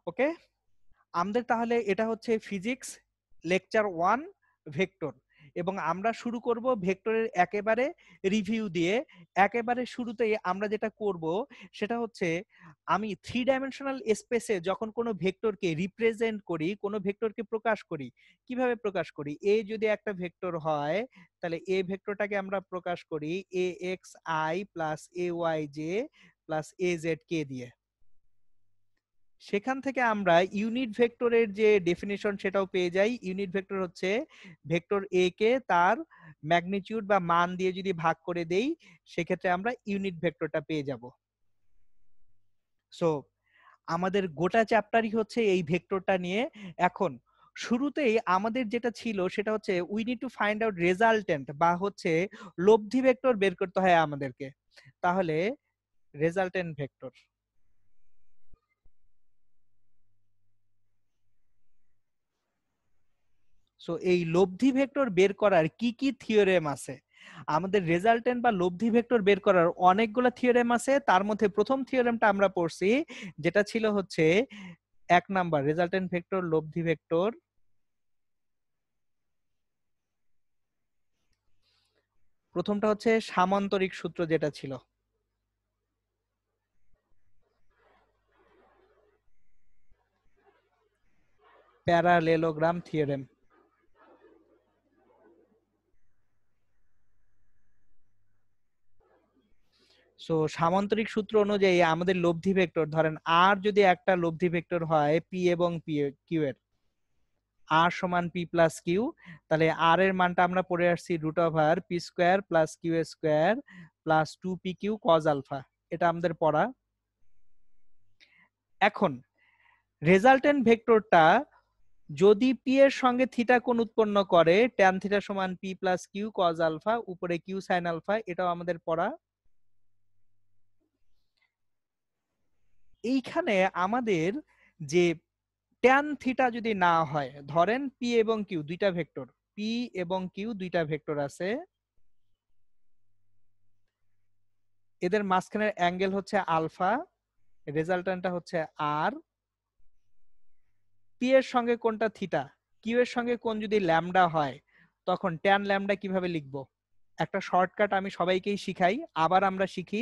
ওকে, আমাদের তাহলে এটা হচ্ছে ফিজিক্স লেকচার 1 ভেক্টর, এবং আমরা শুরু করব ভেক্টরের একেবারে রিভিউ দিয়ে। একেবারে শুরুতেই আমরা যেটা করব সেটা হচ্ছে, আমি 3 ডাইমেনশনাল স্পেসে যখন কোনো ভেক্টরকে রিপ্রেজেন্ট করি, কোনো ভেক্টরকে প্রকাশ করি, কিভাবে প্রকাশ করি? এ যদি একটা ভেক্টর হয়, তাহলে এ ভেক্টরটাকে আমরা প্রকাশ করি A x i plus A y j plus A z k দিয়ে। সেখান থেকে আমরা ইউনিট ভেক্টরের যে ডেফিনিশন সেটাও পেয়ে যাই। ইউনিট ভেক্টর হচ্ছে ভেক্টর এ কে তার ম্যাগনিটিউড বা মান দিয়ে যদি ভাগ করে দেই, সেক্ষেত্রে আমরা ইউনিট ভেক্টরটা পেয়ে যাব। সো আমাদের গোটা চ্যাপ্টারই হচ্ছে এই ভেক্টরটা নিয়ে। এখন শুরুতেই আমাদের যেটা ছিল সেটা হচ্ছে we need to find out resultant, বা হচ্ছে লব্ধি ভেক্টর বের করতে হয় আমাদেরকে। তাহলে রেজাল্টেন্ট ভেক্টর, সো এই লব্ধি ভেক্টর বের করার কি কি থিওরেম আছে? আমাদের রেজাল্টেন্ট বা লব্ধি ভেক্টর বের করার অনেকগুলো থিওরেম আছে। তার মধ্যে প্রথম থিওরেমটা আমরা পড়ছি, যেটা ছিল হচ্ছে 1 নাম্বার রেজাল্টেন্ট ভেক্টর লব্ধি ভেক্টর। প্রথমটা হচ্ছে সামান্তরিক সূত্র, যেটা ছিল প্যারালেলোগ্রাম থিওরেম। সো সামান্তরিক সূত্র অনুযায়ী আমাদের লব্ধি ভেক্টর, ধরেন আর যদি একটা লব্ধি ভেক্টর হয় পি এবং পি কিউ এর, আর সমান পি প্লাস কিউ, তাহলে আর এর মানটা আমরা পড়ে আসছি root over P square plus Q square plus 2p Q cos alpha. এটা আমাদের পড়া। এখন রেজাল্টেন্ট ভেক্টরটা যদি পি এর সঙ্গে থিটা কোণ উৎপন্ন করে, ট্যান থিটা সমান P plus Q cos alpha, উপরে কিউ সাইন আলফা, এটাও আমাদের পড়া। এইখানে আমাদের যে ট্যান থিটা যদি না হয়, ধরেন পি এবং কিউ দুইটা ভেক্টর, পি এবং কিউ দুইটা ভেক্টর আছে, এদের মাঝখানের অ্যাঙ্গেল হচ্ছে আলফা, রেজাল্টেন্টটা হচ্ছে আর, পি এর সঙ্গে কোনটা থিটা, কিউ এর সঙ্গে কোন যদি ল্যামডা হয়, তখন ট্যান ল্যামডা কিভাবে লিখবো? একটা শর্টকাট আমি সবাইকেই শিখাই, আবার আমরা শিখি।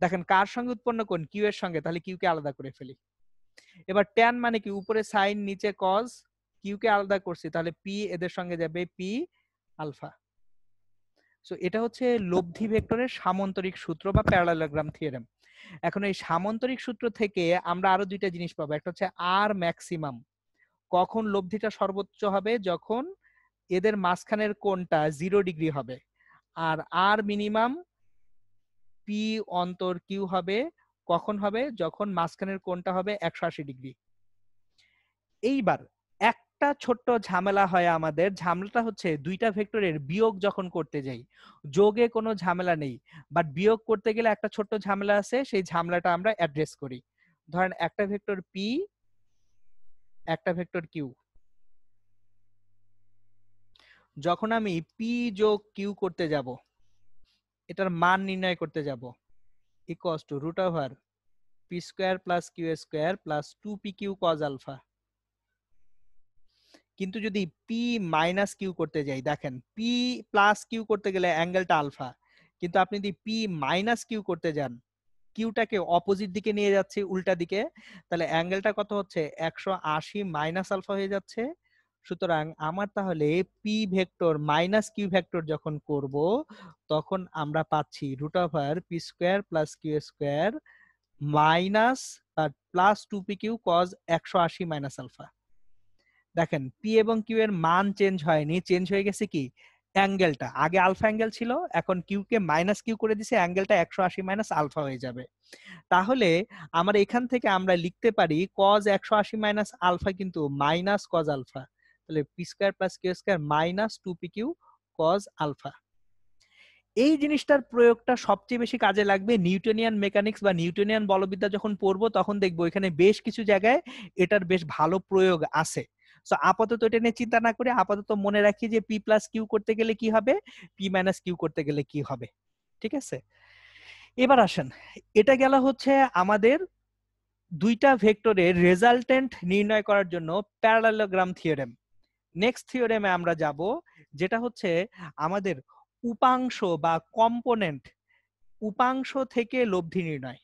দেখেন কার সঙ্গে উৎপন্ন কোণ? কিউ এর সঙ্গে, তাহলে কিউ কে আলাদা করে ফেলি। এবার ট্যান মানে কি? উপরে সাইন নিচে কজ, কিউ কে আলাদা করছি, তাহলে পি এদের সঙ্গে যাবে পি আলফা। সো এটা হচ্ছে লব্ধি ভেক্টরের সামান্তরিক সূত্র বা প্যারালেলোগ্রাম থিওরেম। এখন এই সামান্তরিক সূত্র থেকে আমরা আরো দুইটা জিনিস পাবো। একটা হচ্ছে আর ম্যাক্সিমাম, কখন লব্ধিটা সর্বোচ্চ হবে? যখন এদের মাঝখানের কোণটা 0 ডিগ্রি হবে। আর আর মিনিমাম পি অন্তর কিউ হবে, কখন হবে? যখন মাঝখানের কোণটা হবে 180 ডিগ্রি। এইবার একটা ছোট্ট ঝামেলা হয় আমাদের, ঝামেলাটা হচ্ছে দুইটা ভেক্টরের বিয়োগ যখন করতে যাই, যোগে কোনো ঝামেলা নেই, বাট বিয়োগ করতে গেলে একটা ছোট্ট ঝামেলা আছে, সেই ঝামেলাটা আমরা অ্যাড্রেস করি। ধরেন একটা ভেক্টর পি, একটা ভেক্টর কিউ, যখন আমি পি যোগ কিউ করতে যাব, এটার মান নির্ণয় করতে যাব, equals to root over P square plus Q square plus 2p Q cos alpha. কিন্তু যদি পি মাইনাস কিউ করতে যাই, দেখেন পি প্লাস কিউ করতে গেলে অ্যাঙ্গেলটা আলফা, কিন্তু আপনি যদি পি মাইনাস কিউ করতে যান, কিউটাকে অপোজিট দিকে নিয়ে যাচ্ছে, উল্টা দিকে, তাহলে অ্যাঙ্গেলটা কত হচ্ছে? 180 মাইনাস আলফা হয়ে যাচ্ছে। সুতরাং আমার তাহলে P vector minus Q vector যখন করব, তখন আমরা পাচ্ছি root over P square plus Q square minus plus 2p Q cos 180 minus alpha. দেখেন পি এবং কিউ এর মান চেঞ্জ হয়নি, চেঞ্জ হয়ে গেছে কি? অ্যাঙ্গেলটা। আগে আলফা অ্যাঙ্গেল ছিল, এখন কিউ কে মাইনাস কিউ করে দিছে, অ্যাঙ্গেলটা 180 মাইনাস আলফা হয়ে যাবে। তাহলে আমরা এখান থেকে আমরা লিখতে পারি কজ 180 মাইনাস আলফা কিন্তু মাইনাস কজ আলফা, তাহলে P square plus Q square minus 2p Q cos alpha. এই জিনিসটার প্রয়োগটা সবচেয়ে বেশি কাজে লাগবে নিউটনিয়ান মেকানিক্স বা নিউটনিয়ান বলবিদ্যা যখন পড়বো, তখন দেখবো এখানে বেশ কিছু জায়গায় এটার বেশ ভালো প্রয়োগ আছে। সো আপাতত এটা নিয়ে চিন্তা না করে আপাতত মনে রাখি যে পি প্লাস কিউ করতে গেলে কি হবে, পি মাইনাস কিউ করতে গেলে কি হবে। ঠিক আছে, এবার আসেন, এটা গেল হচ্ছে আমাদের দুইটা ভেক্টরের রেজাল্টেন্ট নির্ণয় করার জন্য প্যারালেলোগ্রাম থিওরেম। নেক্সট থিওরেমে আমরা যাব, যেটা হচ্ছে আমাদের উপাংশ বা কম্পোনেন্ট, উপাংশ থেকে লব্ধি নির্ণয়।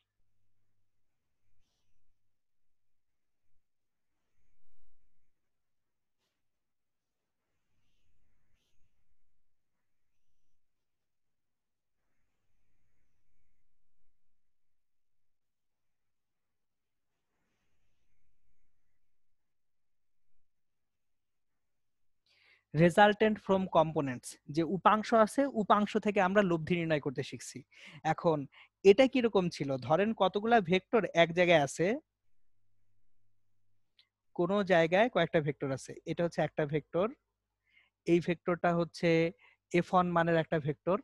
রেজাল্টেন্ট ফ্রম কম্পোনেন্টস, যে উপাংশ আছে, উপাংশ থেকে আমরা লব্ধি নির্ণয় করতে শিখছি। এখন এটা কিরকম ছিল, ধরেন কতগুলা ভেক্টর এক জায়গায় আছে, কোন জায়গায় কয়েকটা ভেক্টর আছে, এটা হচ্ছে একটা ভেক্টর, এই ভেক্টরটা হচ্ছে f1 মানের একটা ভেক্টর,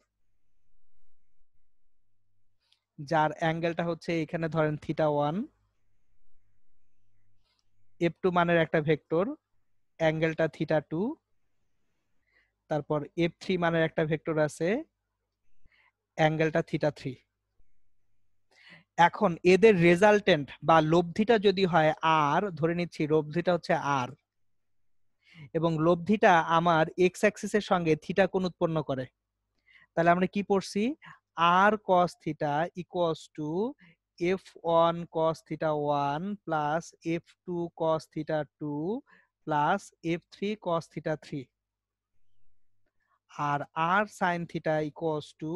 যার অ্যাঙ্গেলটা হচ্ছে এখানে ধরেন θ1, f2 মানের একটা ভেক্টর, অ্যাঙ্গেলটা θ2, তারপর f3 মানের একটা ভেক্টর আছে, অ্যাঙ্গেলটা θ3। এখন এদের রেজাল্টেন্ট বা লব্ধিটা যদি হয় আর, ধরে নিচ্ছি লব্ধিটা হচ্ছে আর, এবং লব্ধিটা আমার এক্স অ্যাক্সিসের সঙ্গে থিটা কোণ উৎপন্ন করে, তাহলে আমরা কি পড়ছি, আর cos theta equals to f1 cos theta 1 plus f2 cos theta 2 plus f3 cos theta 3, আর r sin theta equals to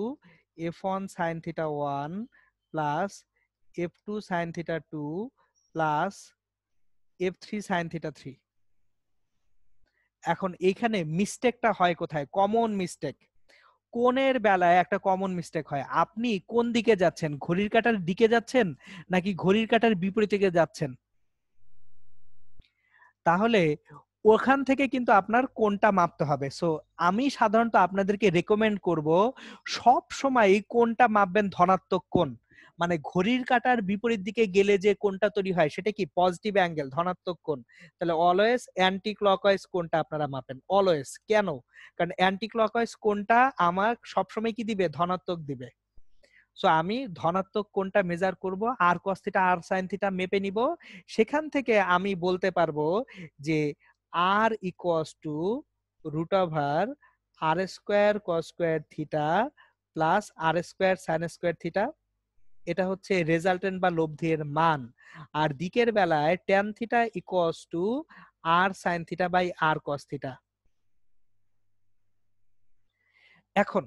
f1 sin theta 1 plus f2 sin theta 2 plus f3 sin theta 3। এখন এইখানে মিস্টেকটা হয় কোথায়, common mistake, কোণের বেলায় একটা common mistake হয়, আপনি কোন দিকে যাচ্ছেন, ঘড়ির কাঁটার দিকে যাচ্ছেন নাকি ঘড়ির কাঁটার বিপরীত দিকে যাচ্ছেন, তাহলে ওখান থেকে কিন্তু আপনার কোনটা মাপতে হবে। সো আমি সাধারণত আপনাদেরকে রেকমেন্ড করব সব সময় কোনটা মাপবেন ধনাত্মক কোণ, মানে ঘড়ির কাঁটার বিপরীত দিকে গেলে যে কোনটা তৈরি হয় সেটা কি পজিটিভ অ্যাঙ্গেল, ধনাত্মক কোণ, তাহলে অলওয়েজ অ্যান্টি ক্লকওয়াইজ কোণটা আপনারা মাপেন, অলওয়েজ। কেন? কারণ অ্যান্টি ক্লকওয়াইজ কোণটা আমার সবসময় কি দিবে, ধনাত্মক দিবে। সো আমি ধনাত্মক কোণটা মেজার করব, আর cos থিটা আর sin থিটা মেপে নিব, সেখান থেকে আমি বলতে পারবো যে r equals to root over R square cos square theta plus R square sin square theta, এটা হচ্ছে রেজাল্টেন্ট বা লব্ধির মান। আর দিকের বেলায় tan theta equals to R sin theta by R cos theta. এখন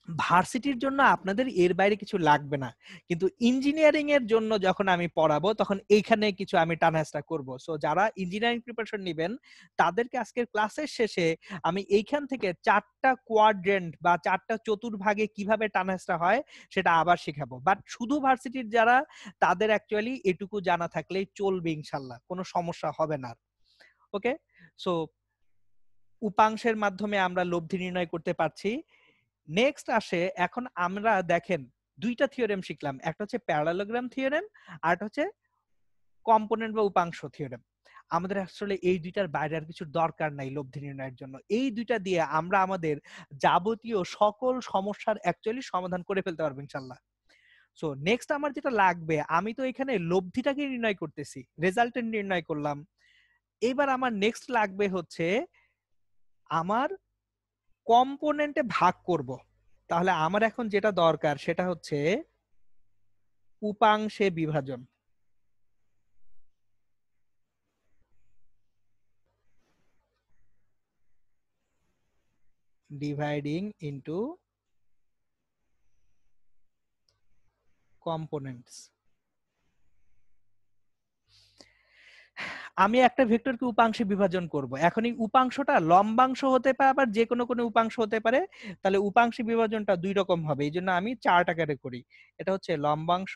ভার্সিটির জন্য আপনাদের এর বাইরে কিছু লাগবে না, কিন্তু ইঞ্জিনিয়ারিং এর জন্য যখন আমি পড়াবো তখন এইখানে কিছু আমি টানাহেঁচড়া করব। সো যারা ইঞ্জিনিয়ারিং প্রিপারেশন নেবেন তাদেরকে আজকের ক্লাসের শেষে আমি এইখান থেকে 4টা কোয়াড্রেন্ট বা 4টা চতুর্ভাগে কিভাবে টানাহেঁচড়া হয় সেটা আবার শেখাবো। বাট শুধু ভার্সিটির যারা, তাদের অ্যাকচুয়ালি এটুকু জানা থাকলেই চলবে, ইনশাল্লাহ কোনো সমস্যা হবে না। ওকে, সো উপাংশের মাধ্যমে আমরা লব্ধি নির্ণয় করতে পারছি। নেক্সট আসে, এখন আমরা দেখেন দুইটা থিওরেম শিখলাম, একটা হচ্ছে প্যারালেলোগ্রাম থিওরেম আর একটা হচ্ছে কম্পোনেন্ট বা উপাংশ থিওরেম। আমাদের আসলে এই দুইটার বাইরে আর কিছু দরকার নাই লব্ধি নির্ণয়ের জন্য, এই দুইটা দিয়ে আমরা আমাদের যাবতীয় সকল সমস্যার অ্যাকচুয়ালি সমাধান করে ফেলতে পারবো ইনশাল্লাহ। সো নেক্সট আমার যেটা লাগবে, আমি তো এখানে লব্ধিটাকে নির্ণয় করতেছি, রেজাল্টেন্ট নির্ণয় করলাম, এবার আমার নেক্সট লাগবে হচ্ছে আমার কম্পোনেন্টে ভাগ করব। তাহলে আমার এখন যেটা দরকার সেটা হচ্ছে উপাংশে বিভাজন, ডিভাইডিং ইনটু কম্পোনেন্টস। আমি একটা ভেক্টরকে উপাংশে বিভাজন করব, এখন এই উপাংশটা লম্বাংশ হতে পারে, আবার যে কোনো কোনো উপাংশ হতে পারে, তাহলে উপাংশে বিভাজনটা দুই রকম হবে, এই জন্য আমি 4 আকারে করি। এটা হচ্ছে লম্বাংশ,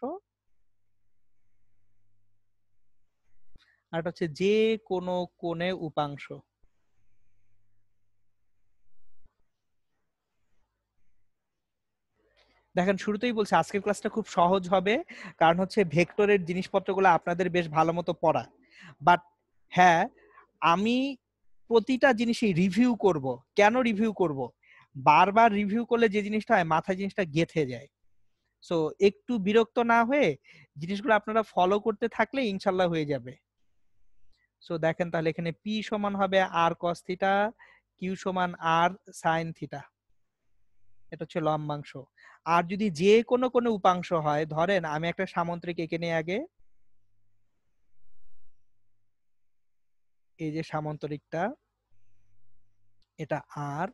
আর এটা হচ্ছে যে কোনো কোণে উপাংশ। দেখেন শুরুতেই বলছি আজকের ক্লাসটা খুব সহজ হবে, কারণ হচ্ছে ভেক্টরের জিনিসপত্রগুলো আপনাদের বেশ ভালো মতো পড়া। বাট হ্যাঁ, আমি প্রতিটা জিনিসই রিভিউ করব। কেন রিভিউ করব? বারবার রিভিউ করলে যে জিনিসটা হয় মাথায় জিনিসটা গেঁথে যায়। সো একটু বিরক্ত না হয়ে জিনিসগুলো আপনারা ফলো করতে থাকলে ইনশাল্লাহ হয়ে যাবে। সো দেখেন তাহলে এখানে পি সমান হবে আর কস থিটা, কিউ সমান আর সাইন থিটা, এটা হচ্ছে লম্বাংশ। আর যদি যে কোনো কোনো উপাংশ হয়, ধরেন আমি একটা সামান্তরিক এঁকে নিই আগে, এই যে সামান্তরিকটা, এটা আর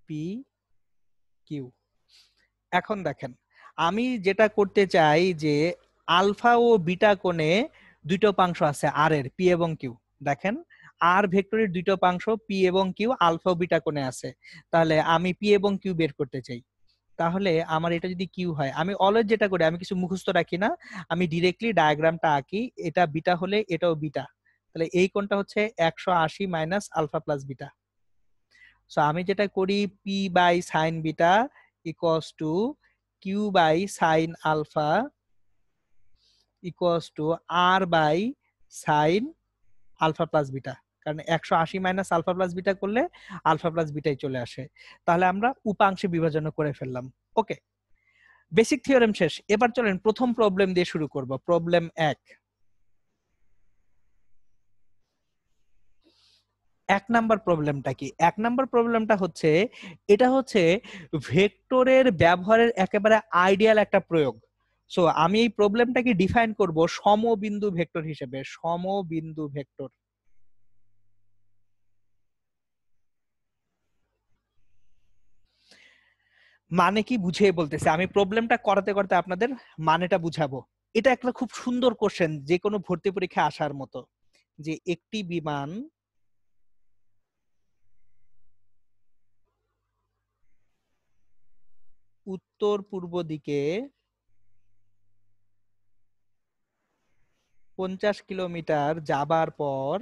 পি কিউ। এখন দেখেন আমি যেটা করতে চাই যে আলফা ও বিটা কোণে দুটো উপাংশ আছে আর এর, পি এবং কিউ। দেখেন আর ভেক্টরের দুটো উপাংশ পি এবং কিউ আলফা ও বিটা কোণে আছে, তাহলে আমি পি এবং কিউ বের করতে চাই। তাহলে আমার এটা যদি কিউ হয়, আমি অলওয়েজ যেটা করি, আমি কিছু মুখস্থ রাখি না, আমি ডিরেক্টলি ডায়াগ্রামটা আঁকি। এটা বিটা হলে এটাও বিটা, তাহলে এই কোণটা হচ্ছে 180 minus alpha plus beta. So আমি যেটা করি, P by sine beta equals to Q by sine alpha equals to R by sine alpha plus beta, কারণ 180 মাইনাস আলফা প্লাস বিটা করলে আলফা প্লাস বিটাই চলে আসে। তাহলে আমরা উপাংশে বিভাজন করে ফেললাম। ওকে, বেসিক থিওরেম শেষ। এবার চলেন প্রথম প্রবলেম দিয়ে শুরু করব। প্রবলেম 1। 1 নাম্বার প্রবলেমটা কি? 1 নাম্বার প্রবলেমটা হচ্ছে, এটা হচ্ছে ভেক্টরের ব্যবহারের একেবারে আইডিয়াল একটা প্রয়োগ। সো আমি এই প্রবলেমটাকে ডিফাইন করব সমবিন্দু ভেক্টর হিসেবে। সমবিন্দু ভেক্টর মানে কি বুঝিয়ে বলতেছে, আমি প্রবলেমটা করাতে করতে আপনাদের মানেটা বুঝাবো। এটা একটা খুব সুন্দর কোশ্চেন, যে কোনো ভর্তি পরীক্ষা আসার মতো, যে একটি বিমান উত্তর পূর্ব দিকে 50 কিলোমিটার যাবার পর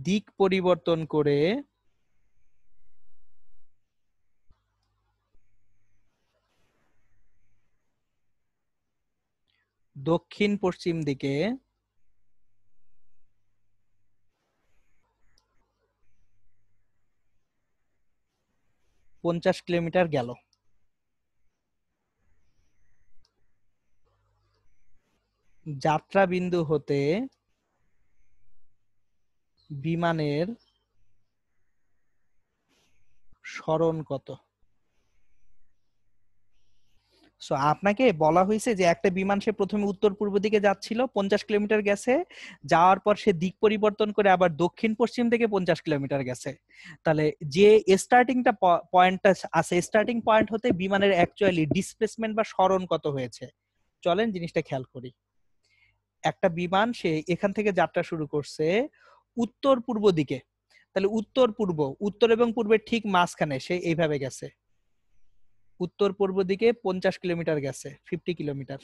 দিক পরিবর্তন করে দক্ষিণ পশ্চিম দিকে 50 কিলোমিটার গেল। যাত্রা বিন্দু হতে বিমানের সরণ কত? সো আপনাকে বলা হয়েছে যে একটা বিমান সে প্রথমে উত্তর পূর্ব দিকে যাচ্ছিল, 50 কিলোমিটার গেছে, যাওয়ার পর সে দিক পরিবর্তন করে আবার দক্ষিণ পশ্চিম দিকে 50 কিলোমিটার গেছে। তাহলে যে স্টার্টিংটা পয়েন্টটা আছে, স্টার্টিং পয়েন্ট হতে বিমানের অ্যাকচুয়ালি ডিসপ্লেসমেন্ট বা সরণ কত হয়েছে, চলেন জিনিসটা খেয়াল করি। একটা বিমান সে এখান থেকে যাত্রা শুরু করছে উত্তর পূর্ব দিকে, তাহলে উত্তর পূর্ব, উত্তর এবং পূর্বের ঠিক মাঝখানে সে এইভাবে গেছে, উত্তর পূর্ব দিকে 50 কিলোমিটার গেছে, 50 কিলোমিটার,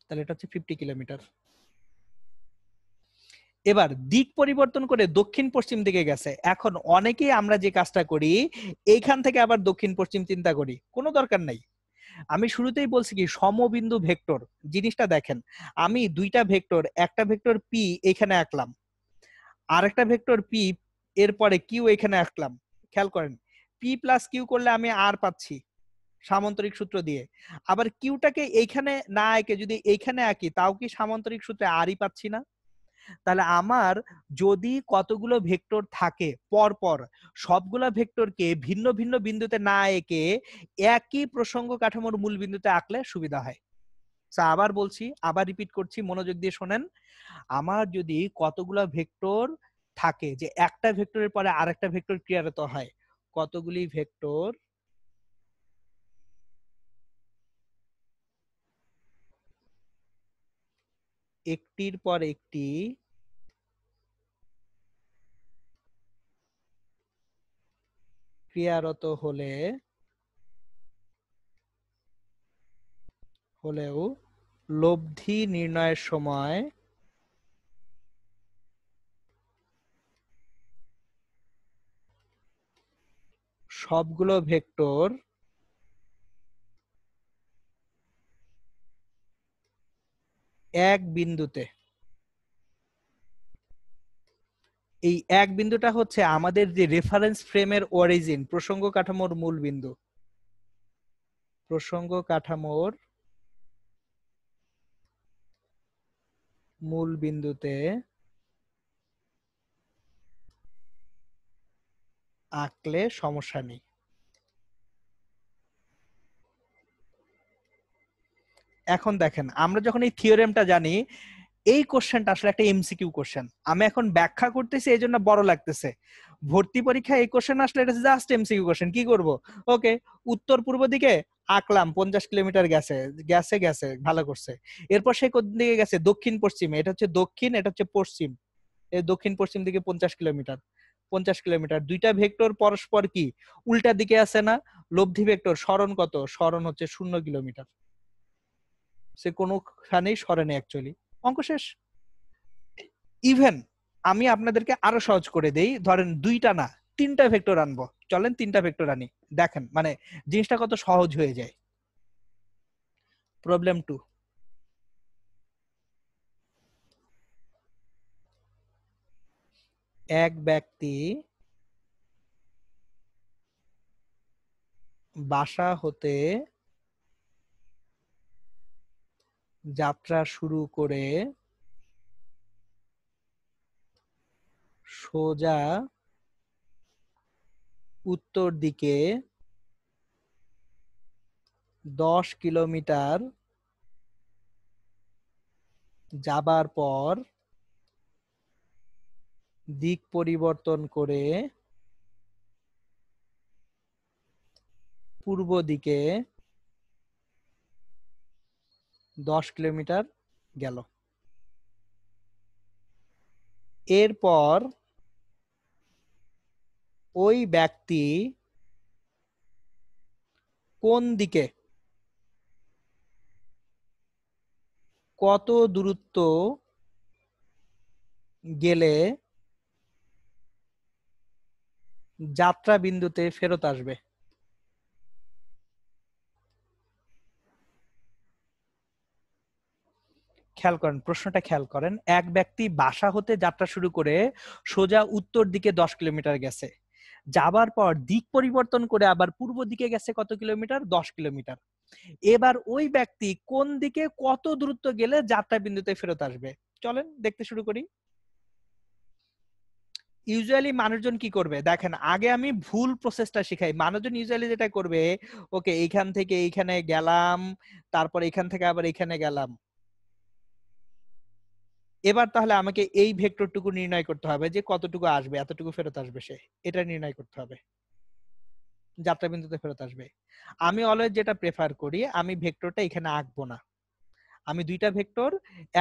তাহলে এটা হচ্ছে 50 কিলোমিটার। এবার দিক পরিবর্তন করে দক্ষিণ পশ্চিম দিকে গেছে। এখন অনেকেই আমরা যে কাজটা করি, এইখান থেকে আবার দক্ষিণ পশ্চিম চিন্তা করি, কোনো দরকার নাই। আমি শুরুতেই বলছি কি, সমবিন্দু ভেক্টর জিনিসটা দেখেন, আমি দুইটা ভেক্টর, একটা ভেক্টর পি এখানে আঁকলাম, আরেকটা ভেক্টর পি এরপরে কিউ এখানে আঁকলাম। খেয়াল করেন, পি প্লাস কিউ করলে আমি আর পাচ্ছি সামান্তরিক সূত্র দিয়ে, আবার কিউটাকে এইখানে না এঁকে যদি এইখানে আঁকি, তাও কি সামান্তরিক সূত্রে আরই পাচ্ছি না? তাহলে আমার যদি কতগুলো ভেক্টর থাকে পর পর, সবগুলো ভেক্টরকে ভিন্ন ভিন্ন বিন্দুতে না এঁকে একই প্রসঙ্গ কাঠামোর মূল বিন্দুতে আঁকলে সুবিধা হয়। আবার বলছি, আবার রিপিট করছি, মনোযোগ দিয়ে শোনেন। আমার যদি কতগুলো ভেক্টর থাকে যে একটা ভেক্টরের পরে আরেকটা ভেক্টর ক্রিয়ারত হয়, কতগুলি ভেক্টর একটির পর একটি ক্রিয়ারত হলেও লব্ধি নির্ণয়ের সময় সবগুলো ভেক্টর এক বিন্দুতে এই এক বিন্দুটা হচ্ছে আমাদের যে রেফারেন্স ফ্রেমের অরিজিন, প্রসঙ্গ কাঠামোর মূল বিন্দু। প্রসঙ্গ কাঠামোর মূল বিন্দুতে আঁকলে সমস্যা নেই। এখন দেখেন, আমরা যখন এই থিওরেমটা জানি, এই কোশ্চেনটা আসলে একটা এমসিকিউ কোশ্চেন। আমি এখন ব্যাখ্যা করতেছি এই জন্য বড় লাগতেছে। ভর্তি পরীক্ষায় এই কোশ্চেন আসলে এটা জাস্ট এমসিকিউ কোশ্চেন। কি করব? ওকে, উত্তর পূর্ব দিকে আঁকলাম, 50 কিলোমিটার গেছে গেছে গেছে, ভালো করছে। এরপর সে কোন দিকে গেছে? দক্ষিণ পশ্চিমে। এটা হচ্ছে দক্ষিণ, এটা হচ্ছে পশ্চিম। এই দক্ষিণ পশ্চিম দিকে 50 কিলোমিটার। 50 কিলোমিটার, দুইটা ভেক্টর পরস্পর কি উল্টা দিকে আছে না? লব্ধি ভেক্টর সরণ কত? সরণ হচ্ছে 0 কিলোমিটার। সে কোনোখানেই সরে নেই অ্যাকচুয়ালি। অঙ্ক শেষ। ইভেন আমি আপনাদেরকে আরো সহজ করে দেই, ধরেন দুইটা না, তিনটা ভেক্টর আনবো। চলেন তিনটা ভেক্টর আনি, দেখেন মানে জিনিসটা কত সহজ হয়ে যায়। প্রবলেম 2। এক ব্যক্তি বাসা হতে যাত্রা শুরু করে সোজা উত্তর দিকে 10 কিলোমিটার যাবার পর দিক পরিবর্তন করে পূর্ব দিকে 10 কিলোমিটার গেল। এরপর ওই ব্যক্তি কোন দিকে কত দূরত্ব গেলে যাত্রা বিন্দুতে ফেরত আসবে? খেয়াল করেন, প্রশ্নটা খেয়াল করেন। এক ব্যক্তি বাসা হতে যাত্রা শুরু করে সোজা উত্তর দিকে 10 কিলোমিটার গেছে, যাবার পর দিক পরিবর্তন করে আবার পূর্ব দিকে গেছে কত কিলোমিটার? 10 কিলোমিটার। এবার ওই ব্যক্তি কোন দিকে কত দূরত্ব গেলে যাত্রা বিন্দুতে ফেরত আসবে? চলেন দেখতে শুরু করি। ইউজুয়ালি মানুষজন কি করবে দেখেন, আগে আমি ভুল প্রসেসটা শিখাই। মানুষজন ইউজুয়ালি যেটা করবে, ওকে এইখান থেকে এইখানে গেলাম, তারপর এখান থেকে আবার এখানে গেলাম। এবার তাহলে আমাকে এই ভেক্টরটুকু নির্ণয় করতে হবে যে কতটুকু আসবে, এতটুকু ফেরত আসবে সে, এটা নির্ণয় করতে হবে। যাত্রা বিন্দুতে ফেরত আসবে। আমি অলওয়েজ যেটা প্রেফার করি, আমি ভেক্টরটা এখানে আঁকবো না। আমি দুইটা ভেক্টর,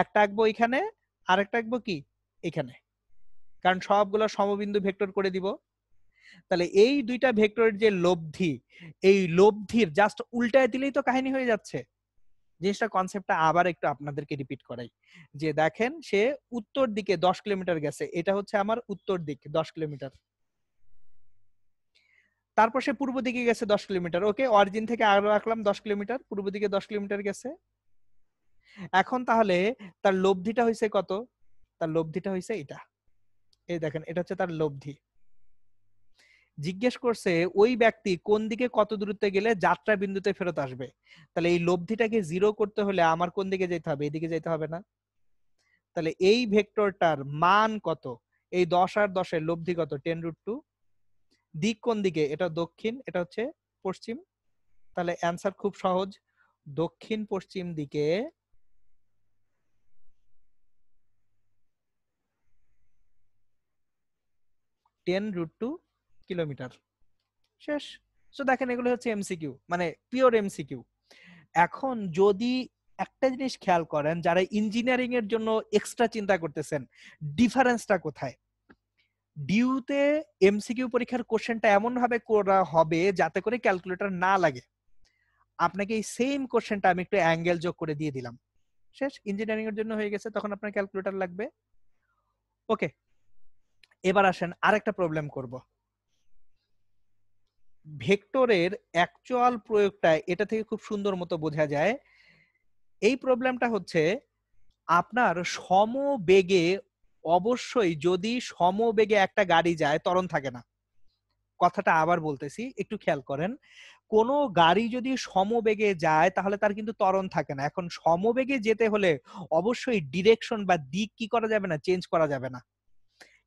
একটা আঁকবো এখানে, আরেকটা আঁকবো কি এখানে, কারণ সবগুলো সমবিন্দু ভেক্টর করে দিব। তাহলে এই দুইটা ভেক্টরের যে লব্ধি, এই লব্ধির জাস্ট উল্টায় দিলেই তো কাহিনী হয়ে যাচ্ছে। জিনিসটা কনসেপ্টটা আবার একটু আপনাদেরকে রিপিট করাই, যে দেখেন সে উত্তর দিকে 10 কিলোমিটার গেছে, এটা হচ্ছে আমার উত্তর দিক 10 কিলোমিটার। তারপর সে পূর্ব দিকে গেছে 10 কিলোমিটার। ওকে, অরিজিন থেকে আরো রাখলাম 10 কিলোমিটার, পূর্ব দিকে 10 কিলোমিটার গেছে। এখন তাহলে তার লব্ধিটা হয়েছে কত? তার লব্ধিটা হয়েছে এটা। এই দেখেন, এটা হচ্ছে তার লব্ধি। জিজ্ঞেস করছে ওই ব্যক্তি কোন দিকে কত দূরত্বে গেলে যাত্রা বিন্দুতে ফেরত আসবে। তাহলে এই লব্ধিটাকে 0 করতে হলে আমার কোন দিকে যেতে হবে? এদিকে যেতে হবে না? তাহলে এই ভেক্টরটার মান কত? এই 10 আর 10 এর লব্ধি কত? 10√2। দিক কোন দিকে? এটা দক্ষিণ, এটা হচ্ছে পশ্চিম। তাহলে অ্যান্সার খুব সহজ, দক্ষিণ পশ্চিম দিকে 10√2 কিলোমিটার। শেষ। তো দেখেন, এগুলো হচ্ছে এমসিকিউ, মানে পিওর এমসিকিউ। এখন যদি একটা জিনিস খেয়াল করেন, যারা ইঞ্জিনিয়ারিং এর জন্য এক্সট্রা চিন্তা করতেছেন, ডিফারেন্সটা কোথায়? ডিউতে এমসিকিউ পরীক্ষার কোশ্চেনটা এমন ভাবে করা হবে যাতে করে ক্যালকুলেটর না লাগে। আপনাকে এই সেম কোশ্চেনটা আমি একটু অ্যাঙ্গেল যোগ করে দিয়ে দিলাম, শেষ। ইঞ্জিনিয়ারিং এর জন্য হয়ে গেছে, তখন আপনার ক্যালকুলেটর লাগবে। ওকে, এবার আসেন আরেকটা প্রবলেম করব। ভেক্টরের অ্যাকচুয়াল প্রয়োগটা এটা থেকে খুব সুন্দর মতো বোঝা যায়। এই প্রবলেমটা হচ্ছে আপনার সমবেগে অবশ্যই যদি সমবেগে একটা গাড়ি যায় ত্বরণ থাকে না। কথাটা আবার বলতেছি, একটু খেয়াল করেন। কোন গাড়ি যদি সমবেগে যায় তাহলে তার কিন্তু ত্বরণ থাকে না। এখন সমবেগে যেতে হলে অবশ্যই ডিরেকশন বা দিক কি করা যাবে না, চেঞ্জ করা যাবে না।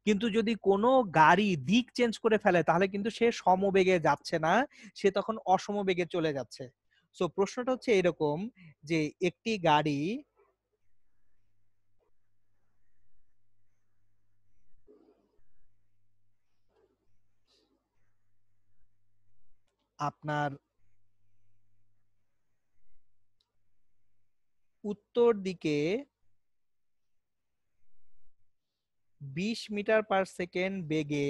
কিন্তু যদি কোনো গাড়ি দিক চেঞ্জ করে ফেলে তাহলে কিন্তু সে সমবেগে যাচ্ছে না, সে তখন অসমবেগে চলে যাচ্ছে। সো প্রশ্নটা হচ্ছে এরকম যে একটি গাড়ি আপনার উত্তর দিকে 20 মিটার পার সেকেন্ড বেগে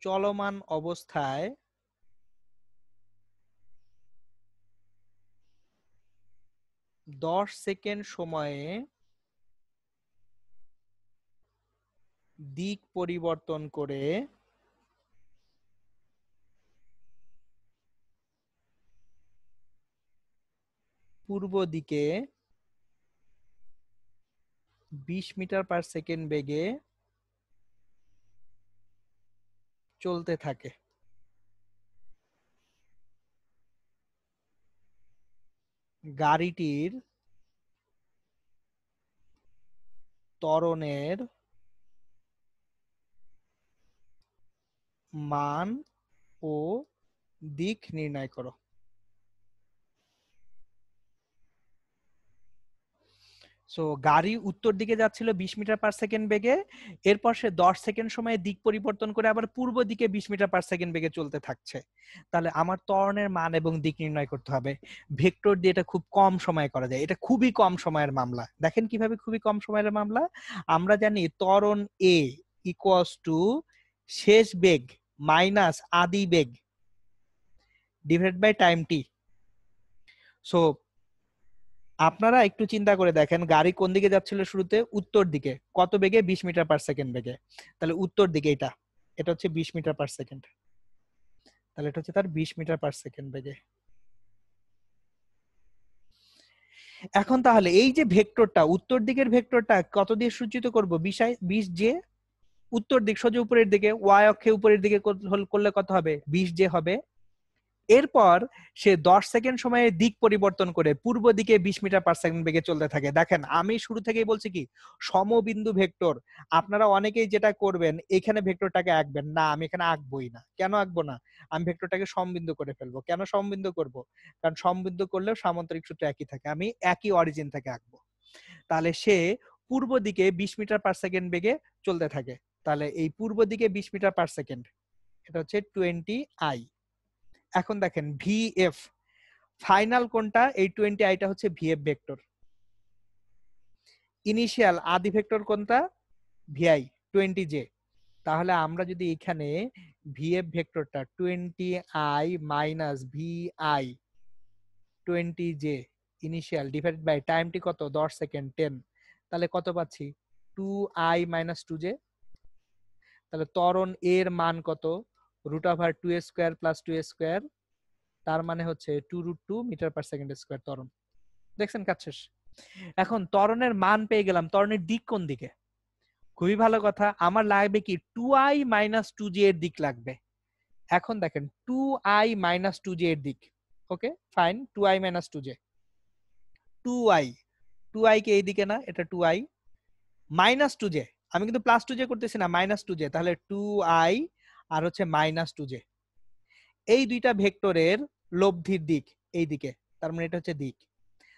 চলমান অবস্থায় 10 সেকেন্ড সময়ে দিক পরিবর্তন করে পূর্ব দিকে 20 মিটার পার সেকেন্ড বেগে চলতে থাকে। গাড়িটির ত্বরণের মান ও দিক নির্ণয় করো। সো গাড়ি উত্তর দিকে যাচ্ছিল 20 মিটার পার সেকেন্ড বেগে, এরপর সে 10 সেকেন্ড সময়ে দিক পরিবর্তন করে আবার পূর্ব দিকে 20 মিটার পার সেকেন্ড বেগে চলতে থাকছে। তাহলে আমার ত্বরণের মান এবং দিক নির্ণয় করতে হবে। ভেক্টর দিয়ে এটা খুব কম সময়ে করা যায়, এটা খুবই কম সময়ের মামলা। দেখেন কিভাবে খুবই কম সময়ের মামলা। আমরা জানি ত্বরণ এ ইকুয়ালস টু শেষ বেগ মাইনাস আদি বেগ divide by time T. So আপনারা একটু চিন্তা করে দেখেন, গাড়ি কোন দিকে যাচ্ছিল শুরুতে, উত্তর দিকে, কত বেগে, 20 মিটার পার সেকেন্ড বেগে। তাহলে উত্তর দিকে এটা এটা হচ্ছে 20 মিটার পার সেকেন্ড, তাহলে এটা হচ্ছে তার 20 মিটার পার সেকেন্ড বেগে। এখন তাহলে এই যে ভেক্টরটা, উত্তর দিকের ভেক্টরটা কত দিয়ে সূচিত করব, 20 জে। উত্তর দিক সোজা উপরের দিকে, ওয়াই অক্ষে উপরের দিকে করলে কত হবে, 20 জে হবে। এরপর সে 10 সেকেন্ড সময়ে দিক পরিবর্তন করে পূর্ব দিকে 20 মিটার পার সেকেন্ড বেগে চলতে থাকে। দেখেন আমি শুরু থেকেই বলছি কি সমবিন্দু ভেক্টর। আপনারা অনেকেই যেটা করবেন, এখানে ভেক্টরটাকে আঁকবেন না, আমি এখানে আঁকবোই না। কেন আঁকবো না, আমি ভেক্টরটাকে সমবিন্দু করে ফেলবো। কেন সমবিন্দু করব, কারণ সমবিন্দু করলেও সামান্তরিক সূত্র একই থাকে, আমি একই অরিজিন থেকে আঁকবো। তাহলে সে পূর্ব দিকে 20 মিটার পার সেকেন্ড বেগে চলতে থাকে। তাহলে এই পূর্ব দিকে 20 মিটার পার সেকেন্ড, এটা হচ্ছে 20 আই। এখন দেখেন ভিএফ ফাইনাল কোনটা, এই 20 আইটা হচ্ছে ভিএফ ভেক্টর। ইনিশিয়াল আদি ভেক্টর কোনটা, ভিআই 20 জে। তাহলে আমরা যদি এখানে ভিএফ ভেক্টরটা 20 I minus VI 20 J initial divided by টাইমটি কত, 10 সেকেন্ড 10, তাহলে কত পাচ্ছি, 2 আই মাইনাস 2 জে। তাহলে ত্বরণ এর মান কত, root over 2 square plus 2 square, তার মানে হচ্ছে 2√2 মিটার পার সেকেন্ড স্কয়ার ত্বরণ। দেখছেন কাজ শেষ। এখন ত্বরণের মান পেয়ে গেলাম, ত্বরণের দিক কোন দিকে, খুবই ভালো কথা, আমার লাগবে কি 2i মাইনাস 2j এর দিক লাগবে। এখন দেখেন 2i মাইনাস 2j এর দিক, okay fine, 2i minus 2j, 2i 2i কে এই দিকে না, এটা 2i মাইনাস 2j, আমি কিন্তু প্লাস 2j করতেছি না, মাইনাস 2j, তাহলে 2i আর হচ্ছে মাইনাস 2j, এই দুইটা ভেক্টরের লব্ধির দিক এই দিকে, তার মানে এটা হচ্ছে দিক।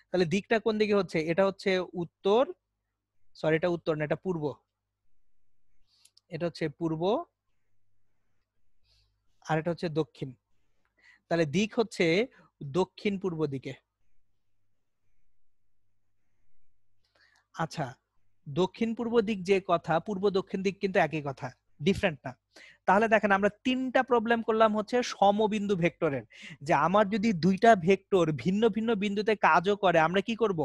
তাহলে দিকটা কোন দিকে হচ্ছে, এটা হচ্ছে উত্তর, সরি এটা উত্তর না, এটা পূর্ব, এটা হচ্ছে পূর্ব আর এটা হচ্ছে দক্ষিণ। তাহলে দিক হচ্ছে দক্ষিণ পূর্ব দিকে। আচ্ছা, দক্ষিণ পূর্ব দিক যে কথা, পূর্ব দক্ষিণ দিক কিন্তু একই কথা, ডিফারেন্ট না। তাহলে দেখেন আমরা তিনটা প্রবলেম করলাম হচ্ছে সমবিন্দু ভেক্টরের, যে আমার যদি দুইটা ভেক্টর ভিন্ন ভিন্ন বিন্দুতে কাজও করে, আমরা কি করব,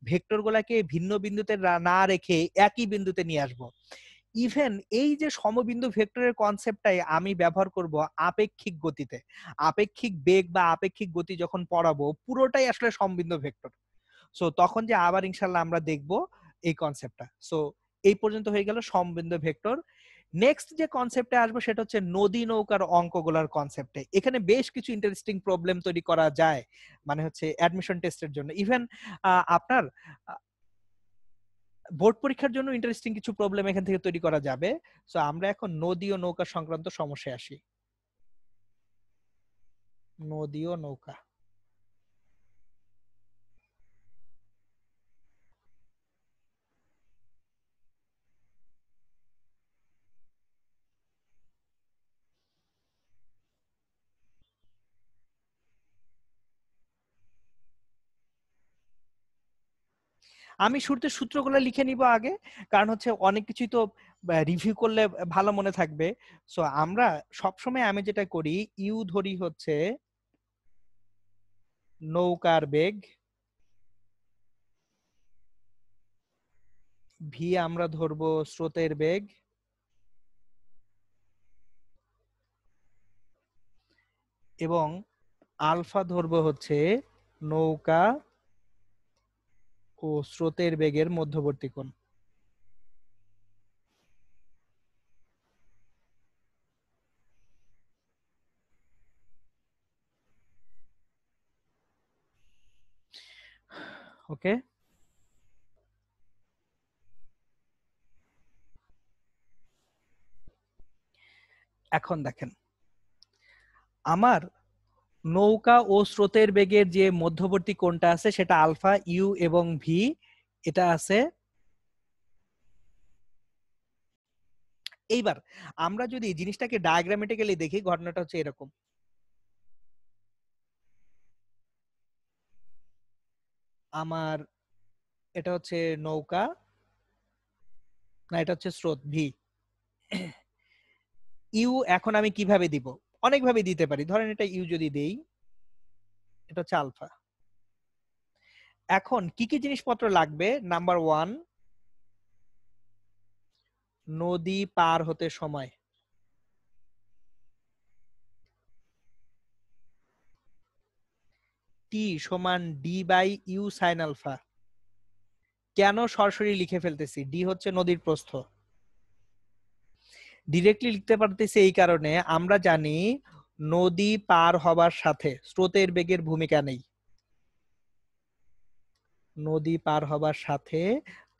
ভেক্টর গুলাকে ভিন্ন বিন্দুতে না রেখে একই বিন্দুতে নিয়ে আসব। ইভেন এই যে সমবিন্দু ভেক্টরের কনসেপ্টটাই আমি ব্যবহার করব আপেক্ষিক গতিতে। আপেক্ষিক বেগ বা আপেক্ষিক গতি যখন পড়াবো পুরোটাই আসলে সমবিন্দু ভেক্টর। সো তখন যে আবার ইনশাল্লাহ আমরা দেখব এই কনসেপ্টটা। সো এই পর্যন্ত হয়ে গেল সমবিন্দু ভেক্টর। নেক্সট যে কনসেপ্টে আসবো সেটা হচ্ছে নদী নৌকার অঙ্কগুলার কনসেপ্টে। এখানে বেশ কিছু ইন্টারেস্টিং প্রবলেম তৈরি করা যায়, মানে হচ্ছে অ্যাডমিশন টেস্টের জন্য। ইভেন আপনার বোর্ড পরীক্ষার জন্য ইন্টারেস্টিং কিছু প্রবলেম এখান থেকে তৈরি করা যাবে। সো আমরা এখন নদী ও নৌকা সংক্রান্ত সমস্যায় আসি। নদী ও নৌকা। আমি শুরুতে সূত্রগুলো লিখে নিব আগে, কারণ হচ্ছে অনেক কিছুই তো রিভিউ করলে ভালো মনে থাকবে। সো আমরা সবসময় আমি যেটা করি, ইউ ধরি হচ্ছে নৌকার বেগ, ভি আমরা ধরবো স্রোতের বেগ, এবং আলফা ধরবো হচ্ছে নৌকা ও স্রোতের বেগের মধ্যবর্তী কোণ। ওকে, এখন দেখেন আমার নৌকা ও স্রোতের বেগের যে মধ্যবর্তী কোণটা আছে সেটা আলফা, ইউ এবং ভি, এটা আছে। এইবার আমরা যদি জিনিসটাকে ডায়াগ্রামেটিক্যালি দেখি, ঘটনাটা হচ্ছে এরকম। আমার এটা হচ্ছে নৌকা, না এটা হচ্ছে স্রোত ভি। ইউ এখন আমি কিভাবে দিব? অনেকভাবে দিতে পারি। ধরেন এটা ইউ যদি দেই, এটা হচ্ছে আলফা। এখন কি কি জিনিসপত্র লাগবে? নাম্বার ওয়ান, নদী পার হতে সময়। টি সমান D by U sine alpha. কেন সরাসরি লিখে ফেলতেছি? ডি হচ্ছে নদীর প্রস্থ। ডিরেক্টলি লিখতে পারতেছি এই কারণে, আমরা জানি নদী পার হবার সাথে স্রোতের বেগের ভূমিকা নেই। নদী পার হবার সাথে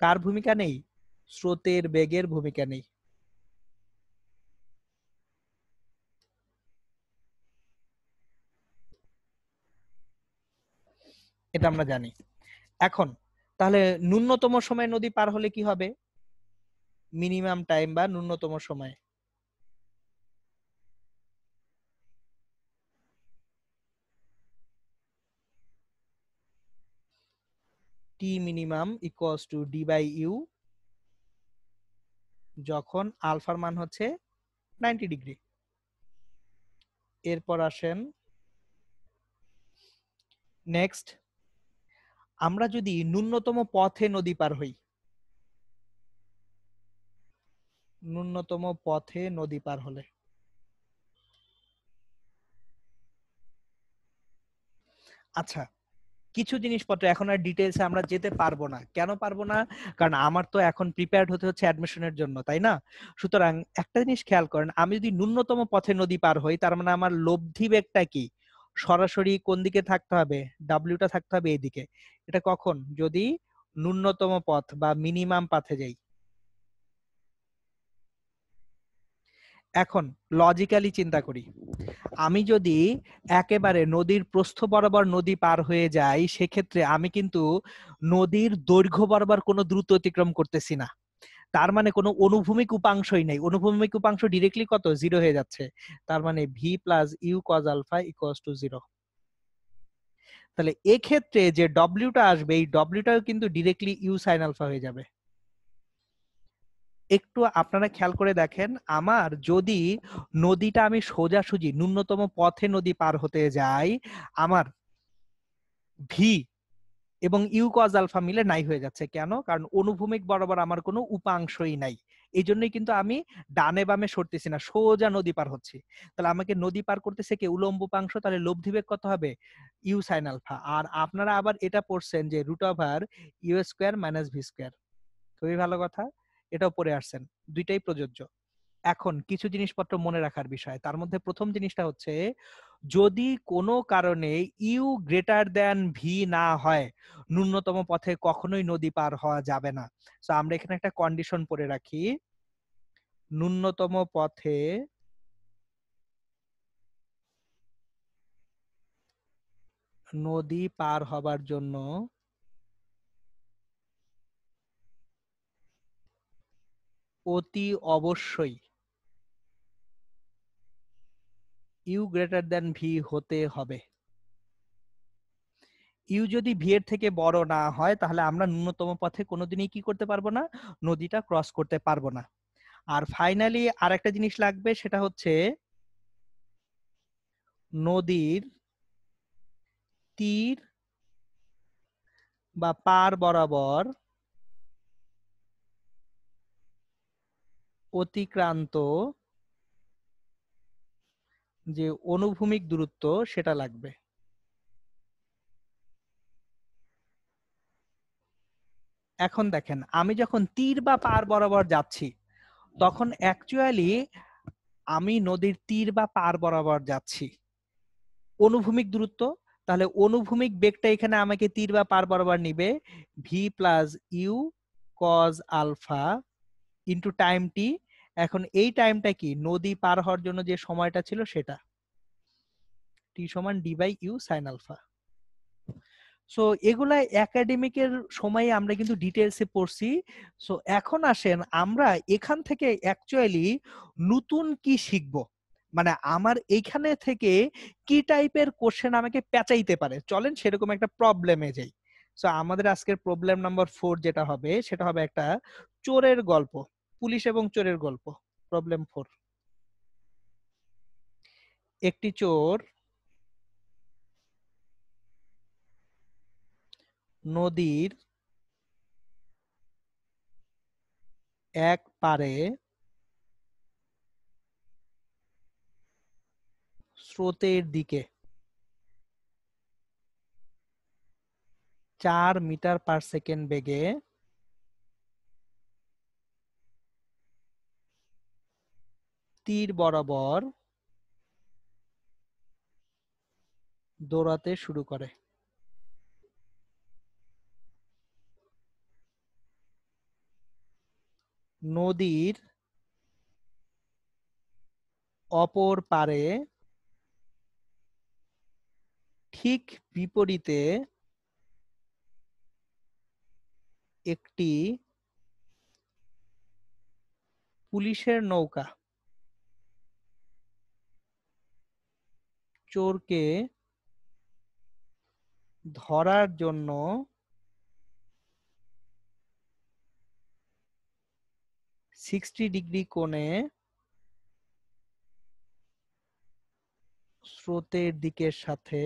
কার ভূমিকা নেই? স্রোতের বেগের ভূমিকা নেই। এটা আমরা জানি। এখন তাহলে ন্যূনতম সময় নদী পার হলে কি হবে? মিনিমাম টাইম বা ন্যূনতম সময়। T minimum equals to D by U, যখন আলফার মান হচ্ছে 90 ডিগ্রি। এরপর আসেন নেক্সট, আমরা যদি ন্যূনতম পথে নদী পার হই, ন্যূনতম পথে নদী পার হলে, আচ্ছা কিছু জিনিসপত্র এখন আর ডিটেইলসে আমরা যেতে পারবো না। কেন পারবো না? কারণ আমার তো এখন প্রিপেয়ার্ড হতে হচ্ছে অ্যাডমিশনের জন্য, তাই না? সুতরাং একটা জিনিস খেয়াল করেন, আমি যদি ন্যূনতম পথে নদী পার হই, তার মানে আমার লব্ধি বেগটা কি? সরাসরি কোন দিকে থাকতে হবে? ডাব্লিউটা থাকতে হবে এইদিকে। এটা কখন? যদি ন্যূনতম পথ বা মিনিমাম পাথে যাই। এখন লজিক্যালি চিন্তা করি, আমি যদি একেবারে নদীর প্রস্থ বরাবর নদী পার হয়ে যাই, সেক্ষেত্রে আমি কিন্তু নদীর দৈর্ঘ্য বরাবর কোনো দ্রুত অতিক্রম করতেছি না। তার মানে কোনো অনুভূমিক উপাংশই নেই। অনুভূমিক উপাংশ ডিরেক্টলি কত? জিরো হয়ে যাচ্ছে। তার মানে V plus U cos alpha equals to zero. তাহলে এক্ষেত্রে যে ডব্লিউটা আসবে, এই ডব্লিউটাও কিন্তু ডিরেক্টলি ইউ সাইন আলফা হয়ে যাবে। একটু আপনারা খেয়াল করে দেখেন, আমার যদি নদীটা আমি সোজাসুজি ন্যূনতম পথে নদী পার হতে যাই, আমার ভি এবং ইউ কজ আলফা মিলে নাই হয়ে যাচ্ছে। কেন? কারণ অনুভূমিক বরাবর আমার কোনো উপাংশই নাই। এই জন্যই কিন্তু আমি ডানে বামে সরতেছি না, সোজা নদী পার হচ্ছি। তাহলে আমাকে নদী পার করতেছে কে? উলম্ব উপাংশ। তাহলে লব্ধি বেগ কত হবে? You sine alpha. আর আপনারা আবার এটা পড়ছেন যে root over U square minus V square. খুবই ভালো কথা, এটাও পড়ে আসছেন, দুইটাই প্রযোজ্য। এখন কিছু জিনিসপত্র মনে রাখার বিষয়, তার মধ্যে প্রথম জিনিসটা হচ্ছে যদি কোনো কারণে ইউ গ্রেটার দ্যান ভি না হয়, ন্যূনতম পথে কখনোই নদী পার হওয়া যাবে না। সো আমরা এখানে একটা কন্ডিশন পড়ে রাখি, ন্যূনতম পথে নদী পার হবার জন্য অতি অবশ্যই ইউ গ্রেটার দ্যান ভি হতে হবে। ইউ যদি ভি এর থেকে বড় না হয় তাহলে আমরা ন্যূনতম পথে কোনোদিনই কি করতে পারবো না, নদীটা ক্রস করতে পারবো না। আর ফাইনালি আর একটা জিনিস লাগবে, সেটা হচ্ছে নদীর তীর বা পার বরাবর অতিক্রান্ত যে অনুভূমিক দূরত্ব সেটা লাগবে। এখন দেখেন, আমি যখন তীর বা পার বরাবর যাচ্ছি তখন অ্যাকচুয়ালি আমি নদীর তীর বা পার বরাবর যাচ্ছি। অনুভূমিক দূরত্ব, তাহলে অনুভূমিক বেগটা এখানে আমাকে তীর বা পার বরাবর নিবে V plus U cos alpha into time T. এখন এই টাইমটা কি, নদী পার হওয়ার জন্য যে সময়টা ছিল সেটা, টি সমান D by U sine alpha. So এগুলা একাডেমিকের সময়ে আমরা কিন্তু ডিটেলসে পড়ছি। সো এখন আসেন আমরা এখান থেকে অ্যাকচুয়ালি নতুন কি শিখব, মানে আমার এইখানে থেকে কি টাইপের কোশ্চেন আমাকে পেঁচাইতে পারে, চলেন সেরকম একটা প্রবলেমে যাই। সো আমাদের আজকের প্রবলেম নাম্বার 4 যেটা হবে সেটা হবে একটা চোরের গল্প, পুলিশ এবং চোরের গল্প। প্রবলেম 4, একটি চোর নদীর এক পারে স্রোতের দিকে 4 মিটার/সেকেন্ড বেগে তীর বরাবর দৌড়াতে শুরু করে। নদীর অপর পারে ঠিক বিপরীতে একটি পুলিশের নৌকা চোরকে ধরার জন্য 60 ডিগ্রি কোণে স্রোতের দিকের সাথে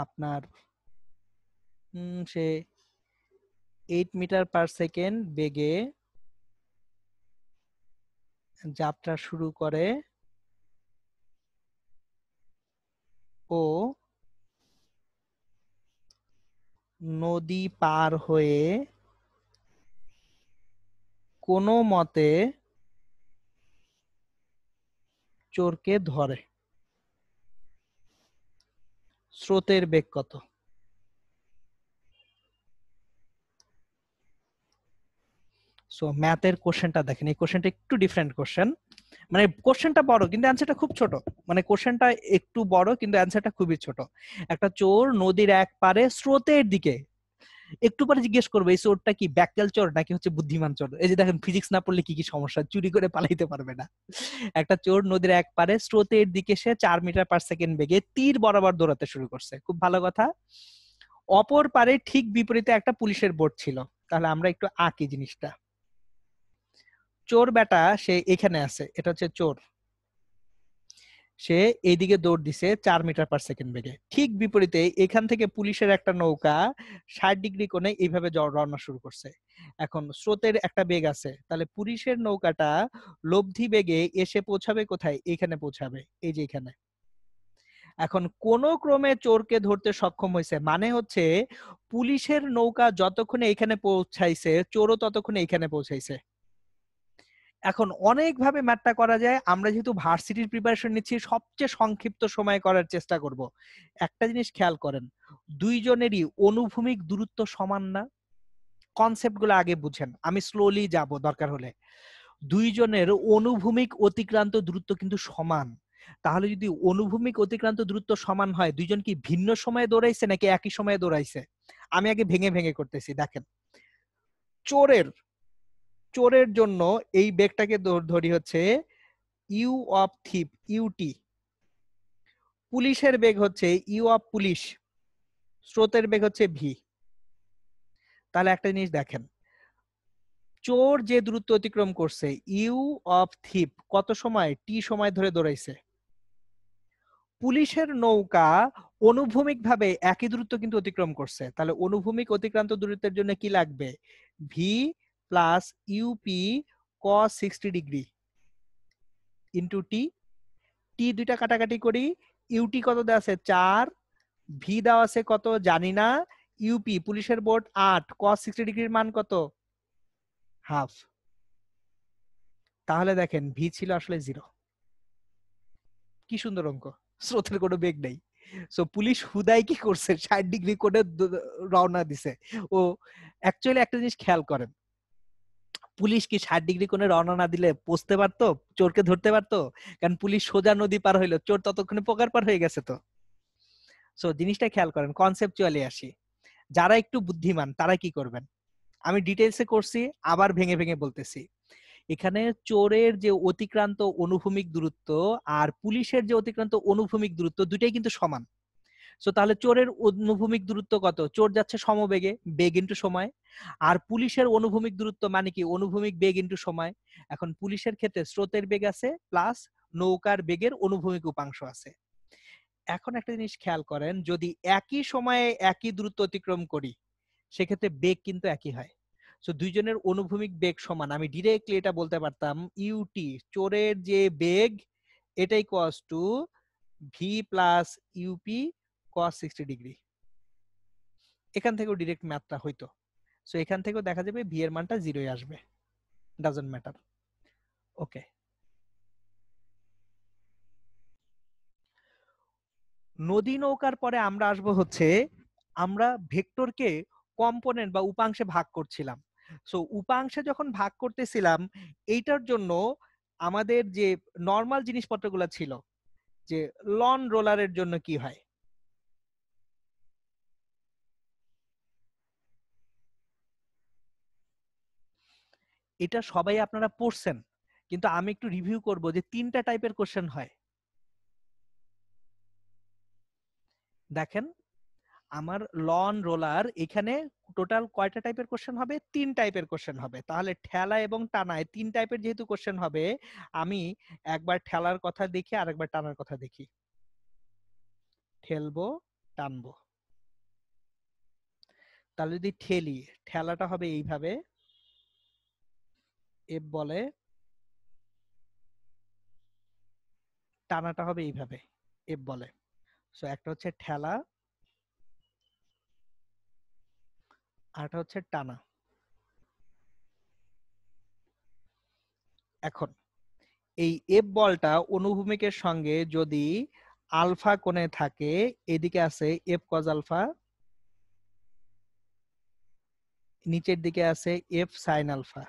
আপনার সে 8 মিটার/সেকেন্ড বেগে যাত্রা শুরু করে ও নদী পার হয়ে কোনো মতে চোরকে ধরে। স্রোতের বেগ কত? সো ম্যাথের কোশ্চেনটা দেখেন, এই কোশ্চেনটা একটু ডিফারেন্ট কোশ্চেন, মানে কোশ্চেনটা বড় কিন্তু অ্যান্সারটা খুব ছোট। মানে কোশ্চেনটা একটু বড় কিন্তু অ্যান্সারটা খুবই ছোট। একটা চোর নদীর এক পারে স্রোতের দিকে, একটু পরে জিজ্ঞেস করবো এই চোরটা কি ব্যাককেল চোর নাকি হচ্ছে বুদ্ধিমান চোর। এই যে দেখেন ফিজিক্স না পড়লে কি কি সমস্যা, চুরি করে পালাইতে পারবে না। একটা চোর নদীর এক পারে স্রোতের দিকে সে 4 মিটার/সেকেন্ড বেগে তীর বরাবর দৌড়াতে শুরু করছে, খুব ভালো কথা। অপর পারে ঠিক বিপরীতে একটা পুলিশের বোট ছিল। তাহলে আমরা একটু আঁকি জিনিসটা। চোর বেটা সে এখানে আছে, এটা হচ্ছে চোর, সে এইদিকে দৌড় দিছে 4 মিটার/সেকেন্ড বেগে। ঠিক বিপরীতে এখান থেকে পুলিশের একটা নৌকা 60 ডিগ্রি কোণে এইভাবে রওনা শুরু করছে। এখন স্রোতের একটা বেগ আছে, তাহলে পুলিশের নৌকাটা লব্ধি বেগে এসে পৌঁছাবে কোথায়, এখানে পৌঁছাবে, এই যে এখানে। এখন কোন ক্রমে চোরকে ধরতে সক্ষম হয়েছে মানে হচ্ছে পুলিশের নৌকা যতক্ষণে এখানে পৌঁছাইছে চোরও ততক্ষণে এখানে পৌঁছাইছে। এখন অনেকভাবে ম্যাথটা করা যায়, আমরা যেহেতু ভার্সিটির প্রিপারেশন নিচ্ছি সবচেয়ে সংক্ষিপ্ত সময়ে করার চেষ্টা করব। একটা জিনিস খেয়াল করেন, দুইজনেরই অনুভূমিক দূরত্ব সমান না? কনসেপ্টগুলো আগে বুঝেন, আমি স্লোলি যাব দরকার হলে। দুইজনের অনুভূমিক অতিক্রান্ত দূরত্ব কিন্তু সমান। তাহলে যদি অনুভূমিক অতিক্রান্ত দূরত্ব সমান হয়, দুইজন কি ভিন্ন সময়ে দৌড়াইছে নাকি একই সময়ে দৌড়াইছে? আমি আগে ভেঙে ভেঙে করতেছি। দেখেন, চোরের চোরের জন্য এই বেগটাকে ধরি হচ্ছে ইউ অফ থিপ, ইউটি। পুলিশের বেগ হচ্ছে ইউ অফ পুলিশ, স্রোতের বেগ হচ্ছে ভি। তাহলে একটা জিনিস দেখেন, চোর যে দূরত্ব অতিক্রম করছে ইউ অফ থিপ কত সময়, টি সময় ধরে দৌড়াইছে। পুলিশের নৌকা অনুভূমিক ভাবে একই দূরত্ব কিন্তু অতিক্রম করছে, তাহলে অনুভূমিক অতিক্রান্ত দূরত্বের জন্য কি লাগবে, ভি প্লাস ইউপি কস 60 ডিগ্রি ইন্টু টি। টি দুইটা কাটাকাটি করি, ইউটি কত দেওয়া আছে 4, ভি দেওয়া আছে কত জানি না, ইউপি পুলিশের বোর্ড 8, কস 60 ডিগ্রির মান কত, হাফ। তাহলে দেখেন ভি ছিল আসলে 0। কি সুন্দর অঙ্ক, স্রোতের কোনো বেগ নেই। সো পুলিশ হুদাই কি করছে, 60 ডিগ্রি করে রওনা দিছে। ও অ্যাকচুয়ালি একটা জিনিস খেয়াল করেন, পুলিশ কি 60 ডিগ্রি কোণে রওনা না দিলে পৌঁছতে পারতো, চোরকে ধরতে পারতো? কারণ পুলিশ সোজা নদী পার হইলো, চোর ততক্ষণে পোকার পার হয়ে গেছে। তো সো জিনিসটা খেয়াল করেন, কনসেপচুয়ালি আসি। যারা একটু বুদ্ধিমান তারা কি করবেন, আমি ডিটেইলসে করছি, আবার ভেঙে ভেঙে বলতেছি। এখানে চোরের যে অতিক্রান্ত অনুভূমিক দূরত্ব আর পুলিশের যে অতিক্রান্ত অনুভূমিক দূরত্ব দুটাই কিন্তু সমান। সো তাহলে চোরের অনুভূমিক দূরত্ব কত, চোর যাচ্ছে সমবেগে, বেগ ইন্টু সময়। আর পুলিশের অনুভূমিক দূরত্ব মানে কি, অনুভূমিক বেগ ইন্টু সময়। এখন পুলিশের ক্ষেত্রে স্রোতের বেগ আছে প্লাস নৌকার বেগের অনুভূমিক উপাংশ আছে। এখন একটা জিনিস খেয়াল করেন, যদি একই সময়ে একই দূরত্ব অতিক্রম করি সেক্ষেত্রে বেগ কিন্তু একই হয়। সো দুইজনের অনুভূমিক বেগ সমান, আমি ডিরেক্টলি এটা বলতে পারতাম ইউটি চোরের যে বেগ এটাই কস টু ভি প্লাস ইউপি কস 60 ডিগ্রি। এখান থেকেও ডিরেক্ট ম্যাথটা হইতো। সো এখান থেকেও দেখা যাবে ভি এর মানটা 0 আসবে, ডাজন্ট ম্যাটার। ওকে, নদী নৌকার পরে আমরা আসব হচ্ছে, আমরা ভেক্টরকে কম্পোনেন্ট বা উপাংশে ভাগ করছিলাম। সো উপাংশে যখন ভাগ করতেছিলাম, এইটার জন্য আমাদের যে নর্মাল জিনিসপত্রগুলো ছিল, যে লন রোলারের জন্য কি হয়, এটা সবাই আপনারা পড়ছেন, কিন্তু আমি একটু রিভিউ করব যে 3টা টাইপের কোশ্চেন হয়। দেখেন, আমার লন রোলার এখানে টোটাল কয়টা টাইপের কোশ্চেন হবে, 3 টাইপের কোশ্চেন হবে। তাহলে ঠেলা এবং টানায় 3 টাইপের যেহেতু কোশ্চেন হবে, আমি একবার ঠেলার কথা দেখি আর একবার টানার কথা দেখি। ঠেলবো, টানবো। তাহলে যদি ঠেলি, ঠেলাটা হবে এইভাবে, এফ বলে, টানাটা হবে এইভাবে, এফ বলে। সো একটা হচ্ছে ঠেলা, আরটা হচ্ছে টানা। এখন এই এফ বলটা অনুভূমিকের সঙ্গে যদি আলফা কোণে থাকে, এদিকে আছে এফ কজ আলফা, নিচের দিকে আছে এফ সাইন আলফা,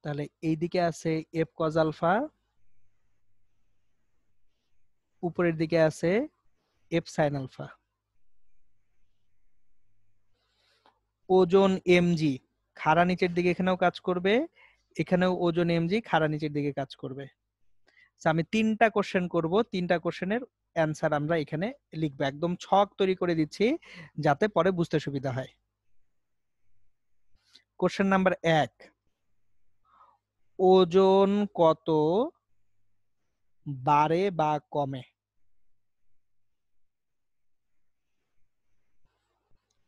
তাহলে এইদিকে আছে এফ কজ আলফা, উপরের দিকে আছে এফ সাইন আলফা। ওজন এমজি, খাড়া নিচের দিকে এখানেও কাজ করবে, এখানেও ওজন এমজি খাড়া নিচের দিকে কাজ করবে। আমি 3টা কোশ্চেন করব, 3টা কোশ্চেনের অ্যান্সার আমরা এখানে লিখবো, একদম ছক তৈরি করে দিচ্ছি যাতে পরে বুঝতে সুবিধা হয়। কোশ্চেন নাম্বার 1, ওজন কত বাড়ে বা কমে?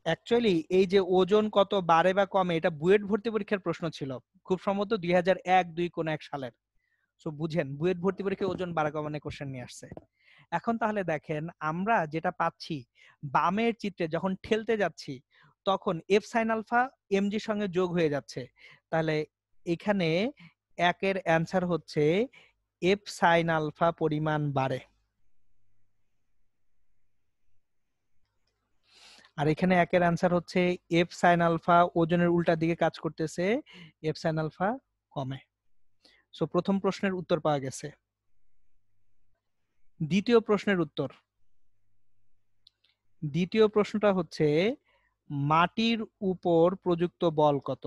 অ্যাকচুয়ালি এই যে ওজন কত বাড়ে বা কমে, এটা বুয়েট ভর্তি পরীক্ষার প্রশ্ন ছিল, খুব সম্ভবত 2001-2 কোন এক সালের। সো বুঝেন, বুয়েট ভর্তি পরীক্ষায় ওজন বাড়া কমানোর কোশ্চেন নিয়ে আসছে। এখন তাহলে দেখেন আমরা যেটা পাচ্ছি, বামের চিত্রে যখন ঠেলতে যাচ্ছি তখন এফ সাইন আলফা এমজির সঙ্গে যোগ হয়ে যাচ্ছে। তাহলে এখানে একের অ্যান্সার হচ্ছে এফ সাইন আলফা পরিমাণ বাড়ে। আর এখানে একের অ্যান্সার হচ্ছে এফ সাইন আলফা ওজনের উল্টা দিকে কাজ করতেছে, এফ সাইন আলফা কমে। সো প্রথম প্রশ্নের উত্তর পাওয়া গেছে। দ্বিতীয় প্রশ্নের উত্তর, দ্বিতীয় প্রশ্নটা হচ্ছে মাটির উপর প্রযুক্ত বল কত?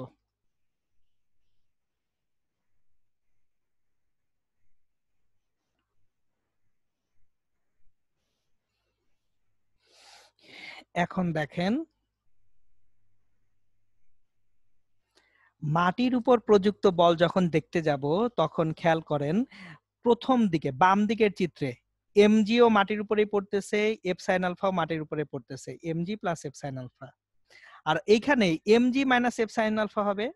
এখন দেখেন মাটির উপর প্রযুক্ত বল যখন দেখতে যাব তখন খেয়াল করেন প্রথম দিকে বাম দিকের চিত্রে এমজিও মাটির উপরেই পড়তেছে, এফ সাইন আলফাও মাটির উপরে পড়তেছে, MG plus F sine alpha. আর এইখানে MG minus F sine alpha হবে।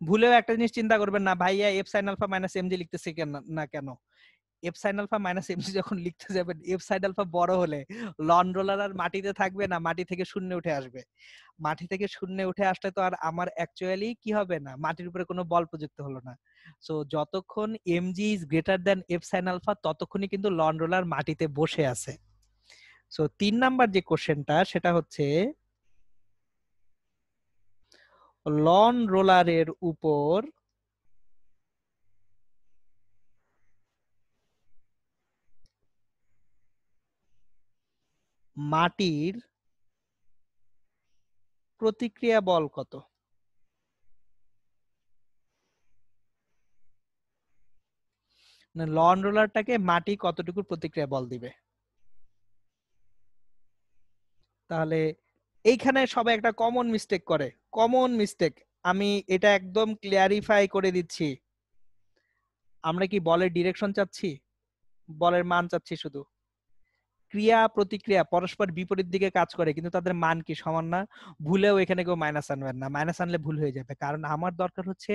ভুলেও একটা জিনিস চিন্তা করবেন না, ভাইয়া F sine alpha minus MG লিখতেছে কেন না কেন, F sine alpha minus MG যখন লিখতে যাবেন এফ সাইন আলফা বড় হলে লন রোলার আর মাটিতে থাকবে না, মাটি থেকে শূন্য উঠে আসবে। মাটি থেকে শূন্য উঠে আসলে তো আর আমার অ্যাকচুয়ালি কি হবে না, মাটির উপরে কোনো বল প্রযুক্ত হলো না। সো যতক্ষণ MG is greater than F sine alpha ততক্ষণই কিন্তু লন রোলার মাটিতে বসে আছে। সো 3 নাম্বার যে কোশ্চেনটা সেটা হচ্ছে লন রোলারের উপর মাটির প্রতিক্রিয়া বল কত? লন রোলারটাকে মাটি কতটুকু প্রতিক্রিয়া বল দিবে? তাহলে এইখানে সবাই একটা কমন মিস্টেক করে, কমন মিস্টেক, আমি এটা একদম ক্লিয়ারিফাই করে দিচ্ছি। আমরা কি বলের ডিরেকশন চাচ্ছি? বলের মান চাচ্ছি শুধু। ক্রিয়া প্রতিক্রিয়া পরস্পর বিপরীত দিকে কাজ করে কিন্তু তাদের মান কি সমান না? ভুলেও এখানে কেউ মাইনাস আনবেন না, মাইনাস আনলে ভুল হয়ে যাবে। কারণ আমার দরকার হচ্ছে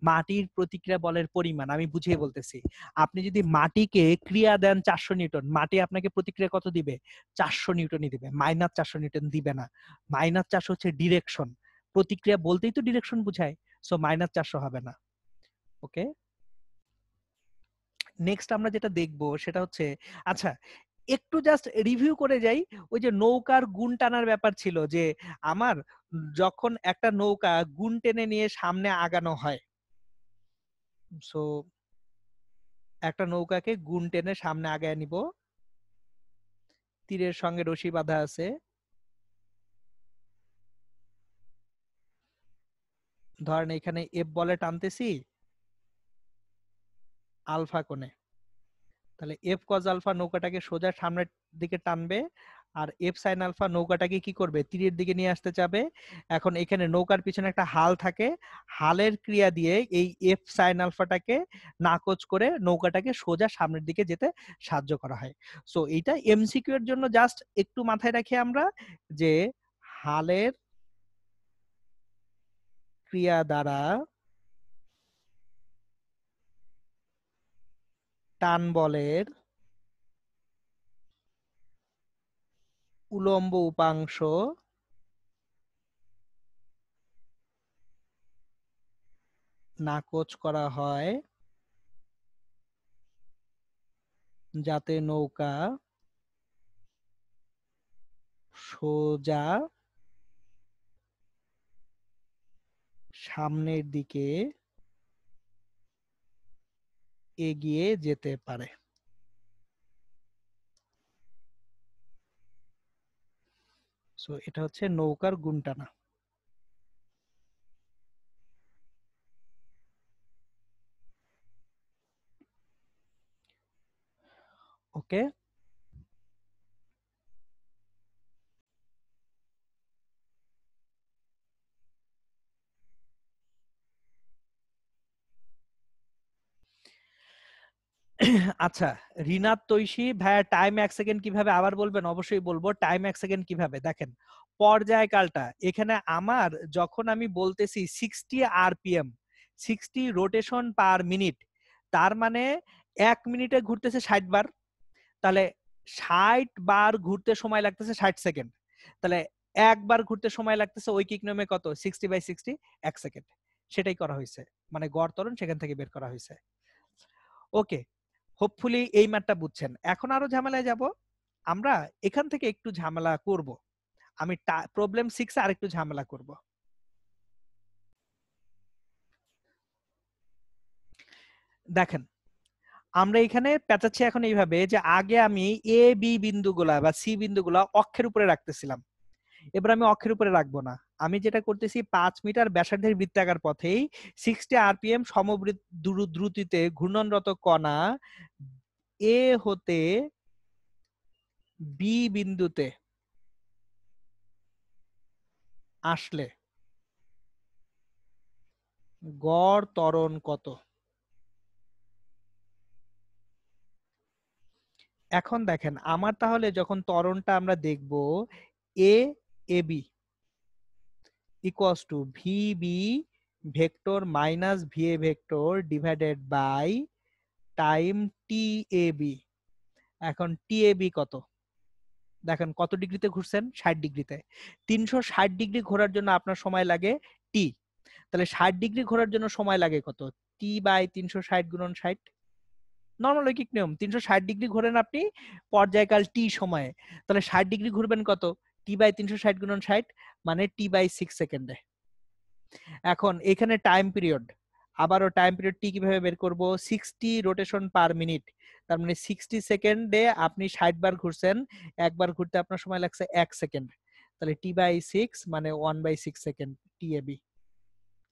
মাটির প্রতিক্রিয়া বলের পরিমাণ। আমি বুঝিয়ে বলতেছি, আপনি যদি মাটিকে ক্রিয়া দেন 400 নিউটন, মাটি আপনাকে প্রতিক্রিয়া কত দিবে? 400 নিউটনই দিবে, মাইনাস 400 নিউটন দিবে না। মাইনাস 400 হচ্ছে ডিরেকশন, প্রতিক্রিয়া বলতেই তো ডিরেকশন বুঝায়। সো মাইনাস 400 হবে না। ওকে, নেক্সট আমরা যেটা দেখব সেটা হচ্ছে, আচ্ছা একটু জাস্ট রিভিউ করে যাই। ওই যে নৌকার গুণ টানার ব্যাপার ছিল যে আমার, যখন একটা নৌকা গুণ টেনে নিয়ে সামনে আগানো হয়, সো একটা নৌকাকে গুণ টেনে সামনে আগায় নিব, তীরের সঙ্গে রশি বাঁধা আছে, ধরেন এখানে এফ বলে টানতেছি আলফা কোণে, তাহলে এফ কজ আলফা নৌকাটাকে সোজা সামনের দিকে টানবে, আর এফ সাইন আলফা নৌকাটাকে কি করবে? তীরের দিকে নিয়ে আসতে যাবে। এখন এখানে নৌকার পিছনে একটা হাল থাকে, হালের ক্রিয়া দিয়ে এই এফ সাইন আলফাটাকে নাকচ করে নৌকাটাকে সোজা সামনের দিকে যেতে সাহায্য করা হয়। সো এইটা এমসিকিউ এর জন্য জাস্ট একটু মাথায় রাখি আমরা, যে হালের ক্রিয়া দ্বারা টান বলের উলম্ব উপাংশ নাকচ করা হয় যাতে নৌকা সোজা সামনের দিকে এগিয়ে যেতে পারে। সো এটা হচ্ছে নৌকার গুণ টানা। ওকে, আচ্ছা রিনাত তৈশী ভাইয়া টাইম 1 সেকেন্ড কিভাবে, আবার বলবেন? অবশ্যই বলবো। টাইম 1 সেকেন্ড কিভাবে দেখেন, পর্যায়কালটা এখানে আমার যখন আমি বলতেছি 60 আরপিএম, 60 রোটেশন পার মিনিট, তার মানে 1 মিনিটে ঘুরতেছে 60 বার, তাহলে 60 বার ঘুরতে সময় লাগতেছে 60 সেকেন্ড, তাহলে একবার ঘুরতে সময় লাগতেছে ঐকিক নিয়মে কত, 60/60, 1 সেকেন্ড। সেটাই করা হয়েছে, মানে গড় ত্বরণ সেখান থেকে বের করা হয়েছে। ওকে, হোপফুলি এই ম্যাথটা বুঝছেন। এখন আরো ঝামেলায় যাব আমরা, এখান থেকে একটু ঝামেলা করব, আমি প্রবলেম 6 আর একটু ঝামেলা করব। দেখেন আমরা এখানে পেঁচাচ্ছি এখন এইভাবে যে আগে আমি এ বি বিন্দুগুলা বা সি বিন্দুগুলা অক্ষের উপরে রাখতেছিলাম, এবার আমি অক্ষের উপরে রাখবো না, আমি যেটা করতেছি 5 মিটার ব্যাসার্ধের বৃত্তাকার পথেই 60 আরপিএম দ্রুতিতে ঘূর্ণনরত কণা এ হতে বি বিন্দুতে আসলে গড় ত্বরণ কত। এখন দেখেন আমার তাহলে যখন ত্বরণটা আমরা দেখব, A A B equals to V B vector minus V A vector divided by time T A B. এখন টি এ বি কত, দেখেন কত ডিগ্রিতে ঘুরছেন, 60 ডিগ্রিতে। 360 ডিগ্রি ঘোরার জন্য আপনার সময় লাগে টি, তাহলে 60 ডিগ্রি ঘোরার জন্য সময় লাগে কত, টি বাই 360 গুণন 60, নর্মাল ঐকিক নিয়ম। 360 ডিগ্রি ঘোরেন আপনি পর্যায়কাল টি সময়ে, তাহলে 60 ডিগ্রি ঘুরবেন কত, টি বাই 360 গুণন 60, মানে টি বাই 6 সেকেন্ডে। এখন এখানে টাইম পিরিয়ড, আবারও টাইম পিরিয়ড টি কিভাবে বের করব, 60 রোটেশন পার মিনিট, তার মানে 60 সেকেন্ডে আপনি 60 বার ঘুরছেন, একবার ঘুরতে আপনার সময় লাগছে 1 সেকেন্ড, তাহলে টি বাই 6 মানে 1/6 সেকেন্ড টিএবি।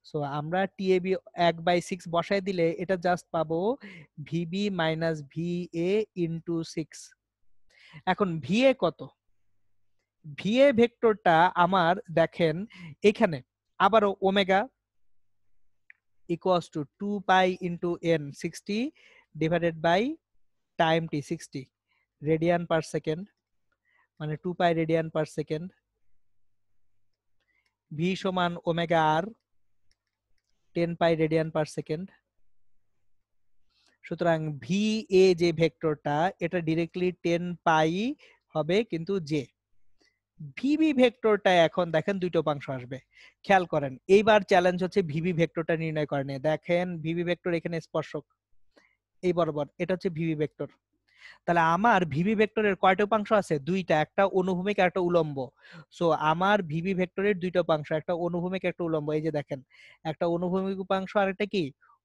সো আমরা টিএবি 1/6 বসাই দিলে এটা জাস্ট পাবো ভিবি মাইনাস ভি এ ইন্টু 6। এখন ভিএ কত, ভিএ ভেক্টরটা আমার দেখেন এখানে আবারও omega equals to 2 pi into n 60 divided by time t 60 radian per second, মানে 2 pi radian per second, v সমান omega r 10 pi radian per second। সুতরাং ভি এ যে ভেক্টরটা এটা ডিরেক্টলি 10 পাই হবে, কিন্তু যে ভিবি ভেক্টরটা এখন দেখেন দুইটা উপাংশ আসবে, খেয়াল করেন এইবার চ্যালেঞ্জ হচ্ছে ভিবি ভেক্টরটা নির্ণয় করেন। দেখেন ভিবি ভেক্টর এখানে স্পর্শক এই বরাবর, এটা হচ্ছে ভিবি ভেক্টর, তাহলে আমার ভিবি ভেক্টরের কয়টা উপাংশ আছে, দুইটা, একটা অনুভূমিক আর একটা উলম্ব। সো আমার ভিবি ভেক্টরের দুইটা উপাংশ, একটা অনুভূমিক একটা উলম্ব, এই যে দেখেন একটা অনুভূমিক উপাংশ আর একটা কি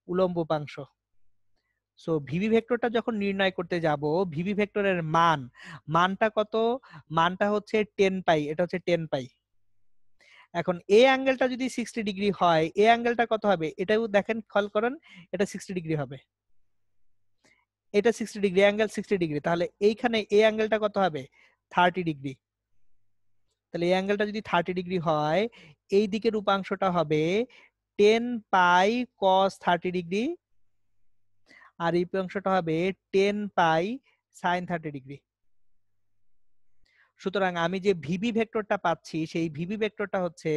উলম্ব উপাংশ। সো ভিবি ভেক্টরটা যখন নির্ণয় করতে যাব, ভিবি ভেক্টরের মানটা কত, মানটা হচ্ছে 10 পাই, এটা হচ্ছে 10 পাই। এখন এ অ্যাঙ্গেলটা যদি 60 ডিগ্রি হয়, এ অ্যাঙ্গেলটা কত হবে, এটাও দেখেন খেয়াল করেন, এটা 60 ডিগ্রি হবে, এটা 60 ডিগ্রি, অ্যাঙ্গেল 60 ডিগ্রি, তাহলে এইখানে এই অ্যাঙ্গেলটা কত হবে 30 ডিগ্রি। তাহলে এই অ্যাঙ্গেলটা যদি 30 ডিগ্রি হয়, এই দিকের উপাংশটা হবে 10 পাই cos 30 ডিগ্রি, আর এই উপাংশটা হবে 10 পাই sin 30 ডিগ্রি। সুতরাং আমি যে ভিবি ভেক্টরটা পাচ্ছি সেই ভিবি ভেক্টরটা হচ্ছে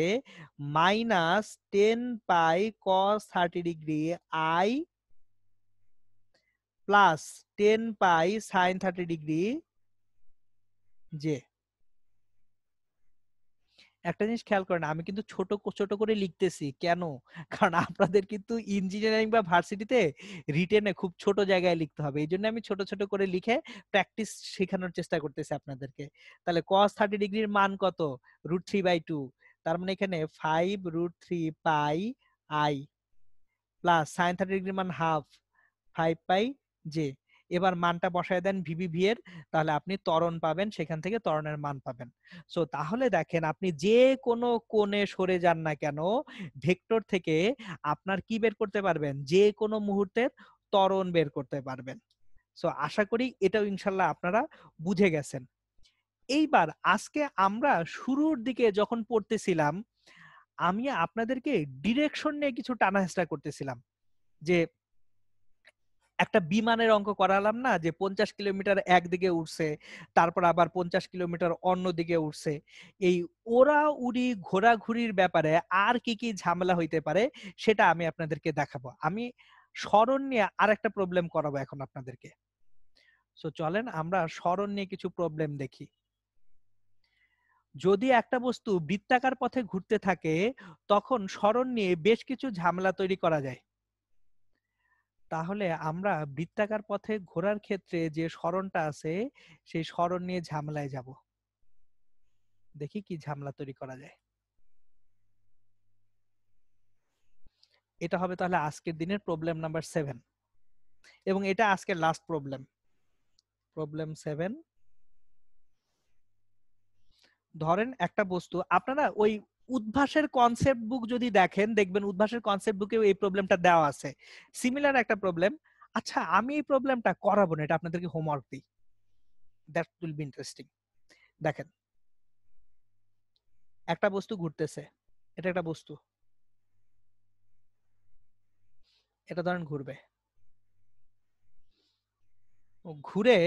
minus 10 pi cos 30 degree I plus 10 pi sine 30 degree J. একটা জিনিস খেয়াল করেন, আমি কিন্তু ছোট ছোট করে লিখতেছি কেন, কারণ আপনাদের কিন্তু ইঞ্জিনিয়ারিং বা ভার্সিটিতে রিটেনে খুব ছোট জায়গায় লিখতে হবে, এই জন্য আমি ছোট ছোট করে লিখে প্র্যাকটিস শেখানোর চেষ্টা করতেছি আপনাদেরকে। তাহলে cos 30 ডিগ্রির মান কত, √3/2, তার মানে এখানে 5√3 পাই আই প্লাস সাইন 30 ডিগ্রির মান হাফ 5 পাই জে। এবার মানটা বসায় দেন ভিবি ভি এর, তাহলে আপনি ত্বরণ পাবেন, সেখান থেকে ত্বরণের মান পাবেন। সো তাহলে দেখেন আপনি যে কোনো কোণে সরে যান না কেন, ভেক্টর থেকে আপনার কি বের করতে পারবেন, যে কোনো মুহূর্তের ত্বরণ বের করতে পারবেন। সো আশা করি এটাও ইনশাল্লাহ আপনারা বুঝে গেছেন। এইবার আজকে আমরা শুরুর দিকে যখন পড়তেছিলাম, আমি আপনাদেরকে ডিরেকশন নিয়ে কিছু টানাহেঁচড়া করতেছিলাম, যে একটা বিমানের অঙ্ক করালাম না, যে 50 কিলোমিটার একদিকে উঠছে, তারপর আবার 50 কিলোমিটার অন্যদিকে উঠছে। এই ওড়াউড়ি ঘোরাঘুরির ব্যাপারে আর কি কি ঝামেলা হইতে পারে সেটা আমি আপনাদেরকে দেখাবো। আমি সরণ নিয়ে আরেকটা প্রবলেম করাবো এখন আপনাদেরকে। সো চলেন আমরা সরণ নিয়ে কিছু প্রবলেম দেখি। যদি একটা বস্তু বৃত্তাকার পথে ঘুরতে থাকে তখন সরণ নিয়ে বেশ কিছু ঝামেলা তৈরি করা যায়। তাহলে আমরা বৃত্তাকার পথে ঘোরার ক্ষেত্রে যে সরণটা আছে সেই সরণ নিয়ে ঝামেলায় যাব। দেখি কি ঝামেলা তৈরি করা যায়। এটা হবে তাহলে আজকের দিনের প্রবলেম নাম্বার 7 এবং এটা আজকের লাস্ট প্রবলেম, প্রবলেম 7। ধরেন একটা বস্তু, আপনারা ওই উদ্ভাসের কনসেপ্ট বুক যদি দেখেন দেখবেন উদ্ভাসের কনসেপ্ট বুকেও এই প্রবলেমটা দেওয়া আছে, সিমিলার একটা প্রবলেম। আচ্ছা আমি এই প্রবলেমটা করাবো না, এটা আপনাদেরকে হোমওয়ার্ক দিই, দ্যাট উইল বি ইন্টারেস্টিং। দেখেন একটা বস্তু ঘুরতেছে, এটা একটা বস্তু, এটা ধরেন ঘুরবে, ঘুরে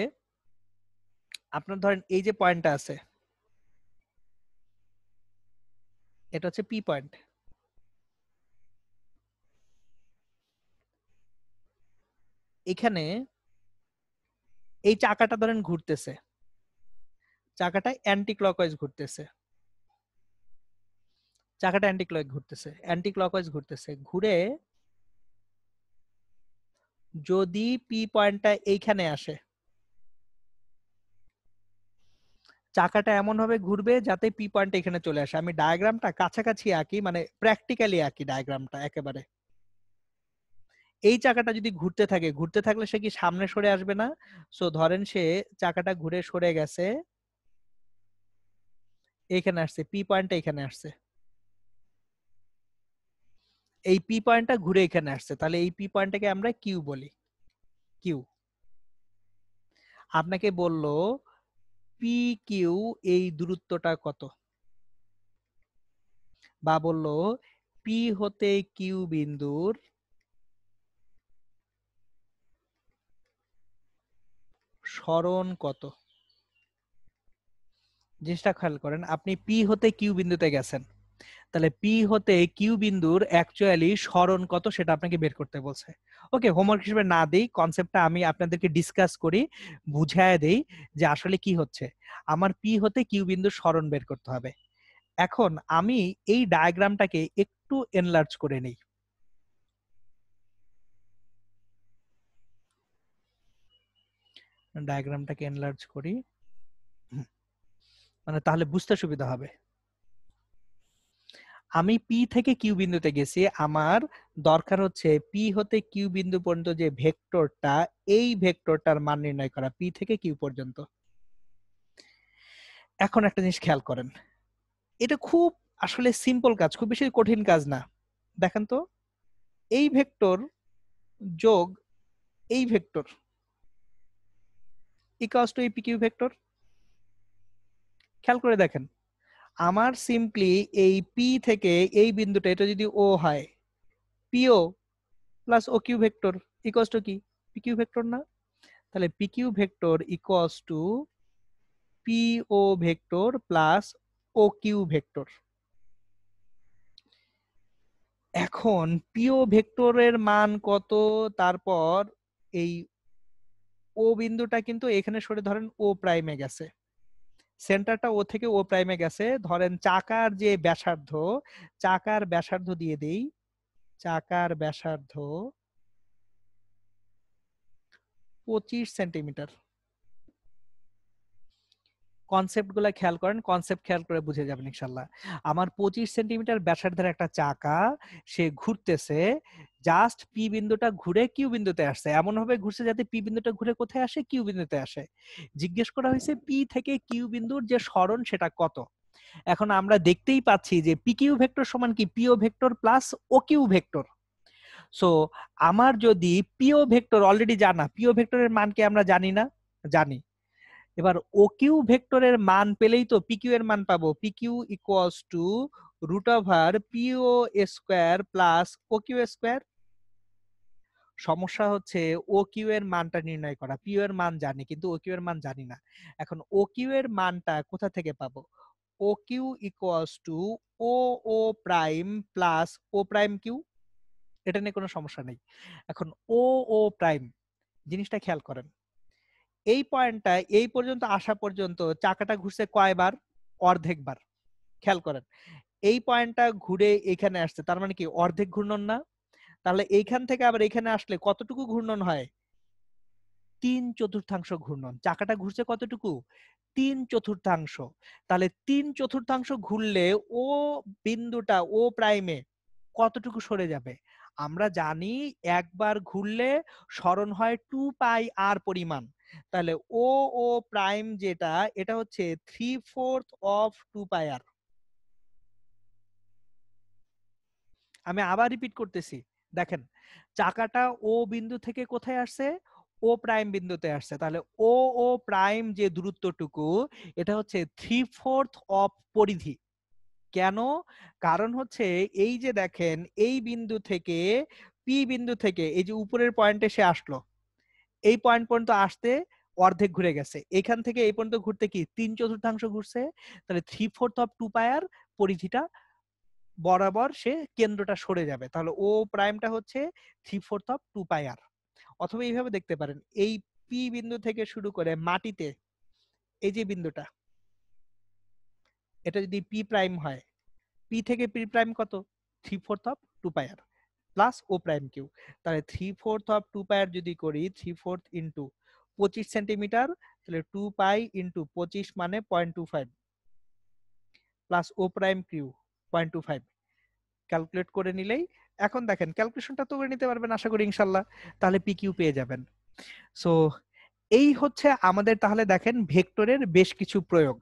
আপনার ধরেন এই যে পয়েন্টটা আছে এটা হচ্ছে পি পয়েন্ট। এখানে এই চাকাটা ধরেন ঘুরতেছে, চাকাটা অ্যান্টি ক্লকওয়াইজ ঘুরতেছে, চাকাটা অ্যান্টি ক্লক ঘুরতেছে, অ্যান্টি ক্লকওয়াইজ ঘুরতেছে, ঘুরে যদি পি পয়েন্টটা এইখানে আসে, চাকাটা এমন ভাবে ঘুরবে যাতে পি পয়েন্ট এখানে চলে আসে। আমি ডায়াগ্রামটা কাছাকাছি আঁকি, মানে প্র্যাকটিক্যালি আঁকি ডায়াগ্রামটা একেবারে। এই চাকাটা যদি ঘুরতে থাকে, ঘুরতে থাকলে সে কি সামনে সরে আসবে না? সো ধরেন সে চাকাটা ঘুরে সরে গেছে, এখানে আসছে, পি পয়েন্টটা এখানে আসছে, এই পি পয়েন্টটা ঘুরে এখানে আসছে, তাহলে এই পি পয়েন্টটাকে আমরা কিউ বলি, কিউ। আপনাকে বলল পি কিউ এই দূরত্বটা কত, বা বলল পি হতে কিউ বিন্দুর সরণ কত। জিনিসটা খেয়াল করেন, আপনি পি হতে কিউ বিন্দুতে গেছেন, তাহলে পি হতে কিউ বিন্দুর অ্যাকচুয়ালি সরণ কত সেটা আপনাকে বের করতে বলছে। ওকে, হোমওয়ার্ক হিসেবে না দেই, কনসেপ্টটা আমি আপনাদেরকে ডিসকাস করি, বুঝায় দেই যে আসলে কি হচ্ছে। আমার পি হতে কিউ বিন্দুর সরণ বের করতে হবে। এখন আমি এই ডায়াগ্রামটাকে একটু এনলার্জ করে নেই, ডায়াগ্রামটাকে এনলার্জ করি, মানে তাহলে বুঝতে সুবিধা হবে। আমি পি থেকে কিউ বিন্দুতে গেছি, আমার দরকার হচ্ছে পি হতে কিউ বিন্দু পর্যন্ত যে ভেক্টরটা, এই ভেক্টরটার মান নির্ণয় করা পি থেকে কিউ পর্যন্ত। এখন একটা জিনিস খেয়াল করেন, এটা খুব আসলে সিম্পল কাজ, খুব বেশি কঠিন কাজ না। দেখেন তো, এই ভেক্টর যোগ এই ভেক্টর ইকুয়ালস টু এই পি কিউ ভেক্টর। খেয়াল করে দেখেন, আমার সিম্পলি এই পি থেকে এই বিন্দুটা, এটা যদি ও হয়, PO plus O Q vector equals to কি পি কিউ ভেক্টর না? তাহলে P Q vector equals to P O vector plus O Q vector. এখন পিও ভেক্টরের মান কত, তারপর এই ও বিন্দুটা কিন্তু এখানে সরে ধরেন ও প্রাইমে গেছে, সেন্টারটা ও থেকে ও প্রাইমে গেছে, ধরেন চাকার যে ব্যাসার্ধ, চাকার ব্যাসার্ধ দিয়ে দেই, চাকার ব্যাসার্ধ 25 সেন্টিমিটার। কনসেপ্ট গুলা খেয়াল করেন, কনসেপ্ট খেয়াল করে বুঝে যাবেন ইনশাল্লাহ। আমার 25 সেন্টিমিটার ব্যাসার্ধের একটা চাকা, সে ঘুরতেছে, জাস্ট পি বিন্দুটা ঘুরে কিউ বিন্দুতে আসছে, এমন ভাবে ঘুরছে যাতে পি বিন্দুটা ঘুরে কোথায় আসে, কিউ বিন্দুতে আসে। জিজ্ঞেস করা হয়েছে পি থেকে কিউ বিন্দুর যে সরণ সেটা কত। এখন আমরা দেখতেই পাচ্ছি যে পি কিউ ভেক্টর সমান কি পিও vector plus O Q vector. So আমার যদি পিও ভেক্টর অলরেডি জানা, পিও ভেক্টরের মান কি আমরা জানি না? জানি। এবার ও কিউ ভেক্টরের মান পেলেই তো পি কিউ এর মান পাবো, P Q equals to root over PO square plus O Q square. সমস্যা হচ্ছে ও কিউ এর মানটা নির্ণয় করা। পিও এর মান জানি কিন্তু ও কিউ এর মান জানি না। এখন ও কিউ এর মানটা কোথা থেকে পাবো? O Q equals to O O prime plus O prime Q. এটা নিয়ে কোনো সমস্যা নেই। এখন ও ও প্রাইম জিনিসটা খেয়াল করেন, এই পয়েন্টটা এই পর্যন্ত আসা পর্যন্ত চাকাটা ঘুরছে কয়বার? অর্ধেকবার। খেয়াল করেন, এই পয়েন্টটা ঘুরে এখানে আসছে, তার মানে কি অর্ধেক ঘূর্ণন না? তাহলে এইখান থেকে আবার এখানে আসলে কতটুকু ঘূর্ণন হয়? 3/4 ঘূর্ণন। চাকাটা ঘুরছে কতটুকু? 3/4। তাহলে 3/4 ঘুরলে ও বিন্দুটা ও প্রাইমে কতটুকু সরে যাবে? আমরা জানি একবার ঘুরলে সরণ হয় 2 পাই আর পরিমাণ। তাহলে ও ও প্রাইম যেটা, এটা হচ্ছে 3/4 অফ 2 পাই আর। আমি আবার রিপিট করতেছি, দেখেন চাকাটা ও বিন্দু থেকে কোথায় আসছে? ও প্রাইম বিন্দুতে আসছে। তাহলে ও ও প্রাইম যে দূরত্বটুকু, এটা হচ্ছে 3/4 অফ পরিধি। কেন? কারণ হচ্ছে এই যে দেখেন এই বিন্দু থেকে পি বিন্দু থেকে এই যে উপরের পয়েন্টে সে আসলো, এই পয়েন্ট পর্যন্ত আসতে অর্ধেক ঘুরে গেছে, এখান থেকে এই পর্যন্ত ঘুরতে কি 3/4 ঘুরছে। তাহলে 3/4 অফ 2 পাই আর পরিধিটা বরাবর সে কেন্দ্রটা সরে যাবে। তাহলে ও প্রাইমটা হচ্ছে 3/4 অফ 2 পাই আর। অথবা এইভাবে দেখতে পারেন, এই পি বিন্দু থেকে শুরু করে মাটিতে এই যে বিন্দুটা, এটা যদি পি প্রাইম হয়, পি থেকে পি প্রাইম কত? 3/4 of 2 pi R plus O prime Q. তাহলে 3/4 অফ 2 পাই আর যদি করি, 3/4 ইন্টু 25 সেন্টিমিটার, তাহলে 2 পাই ইন্টু 25 মানে 0.25 plus O prime Q 0.25 calculate করে নিলেই, এখন দেখেন ক্যালকুলেশনটা তো করে নিতে পারবেন আশা করি ইনশাল্লাহ, তাহলে পি কিউ পেয়ে যাবেন। সো এই হচ্ছে আমাদের, তাহলে দেখেন ভেক্টরের বেশ কিছু প্রয়োগ।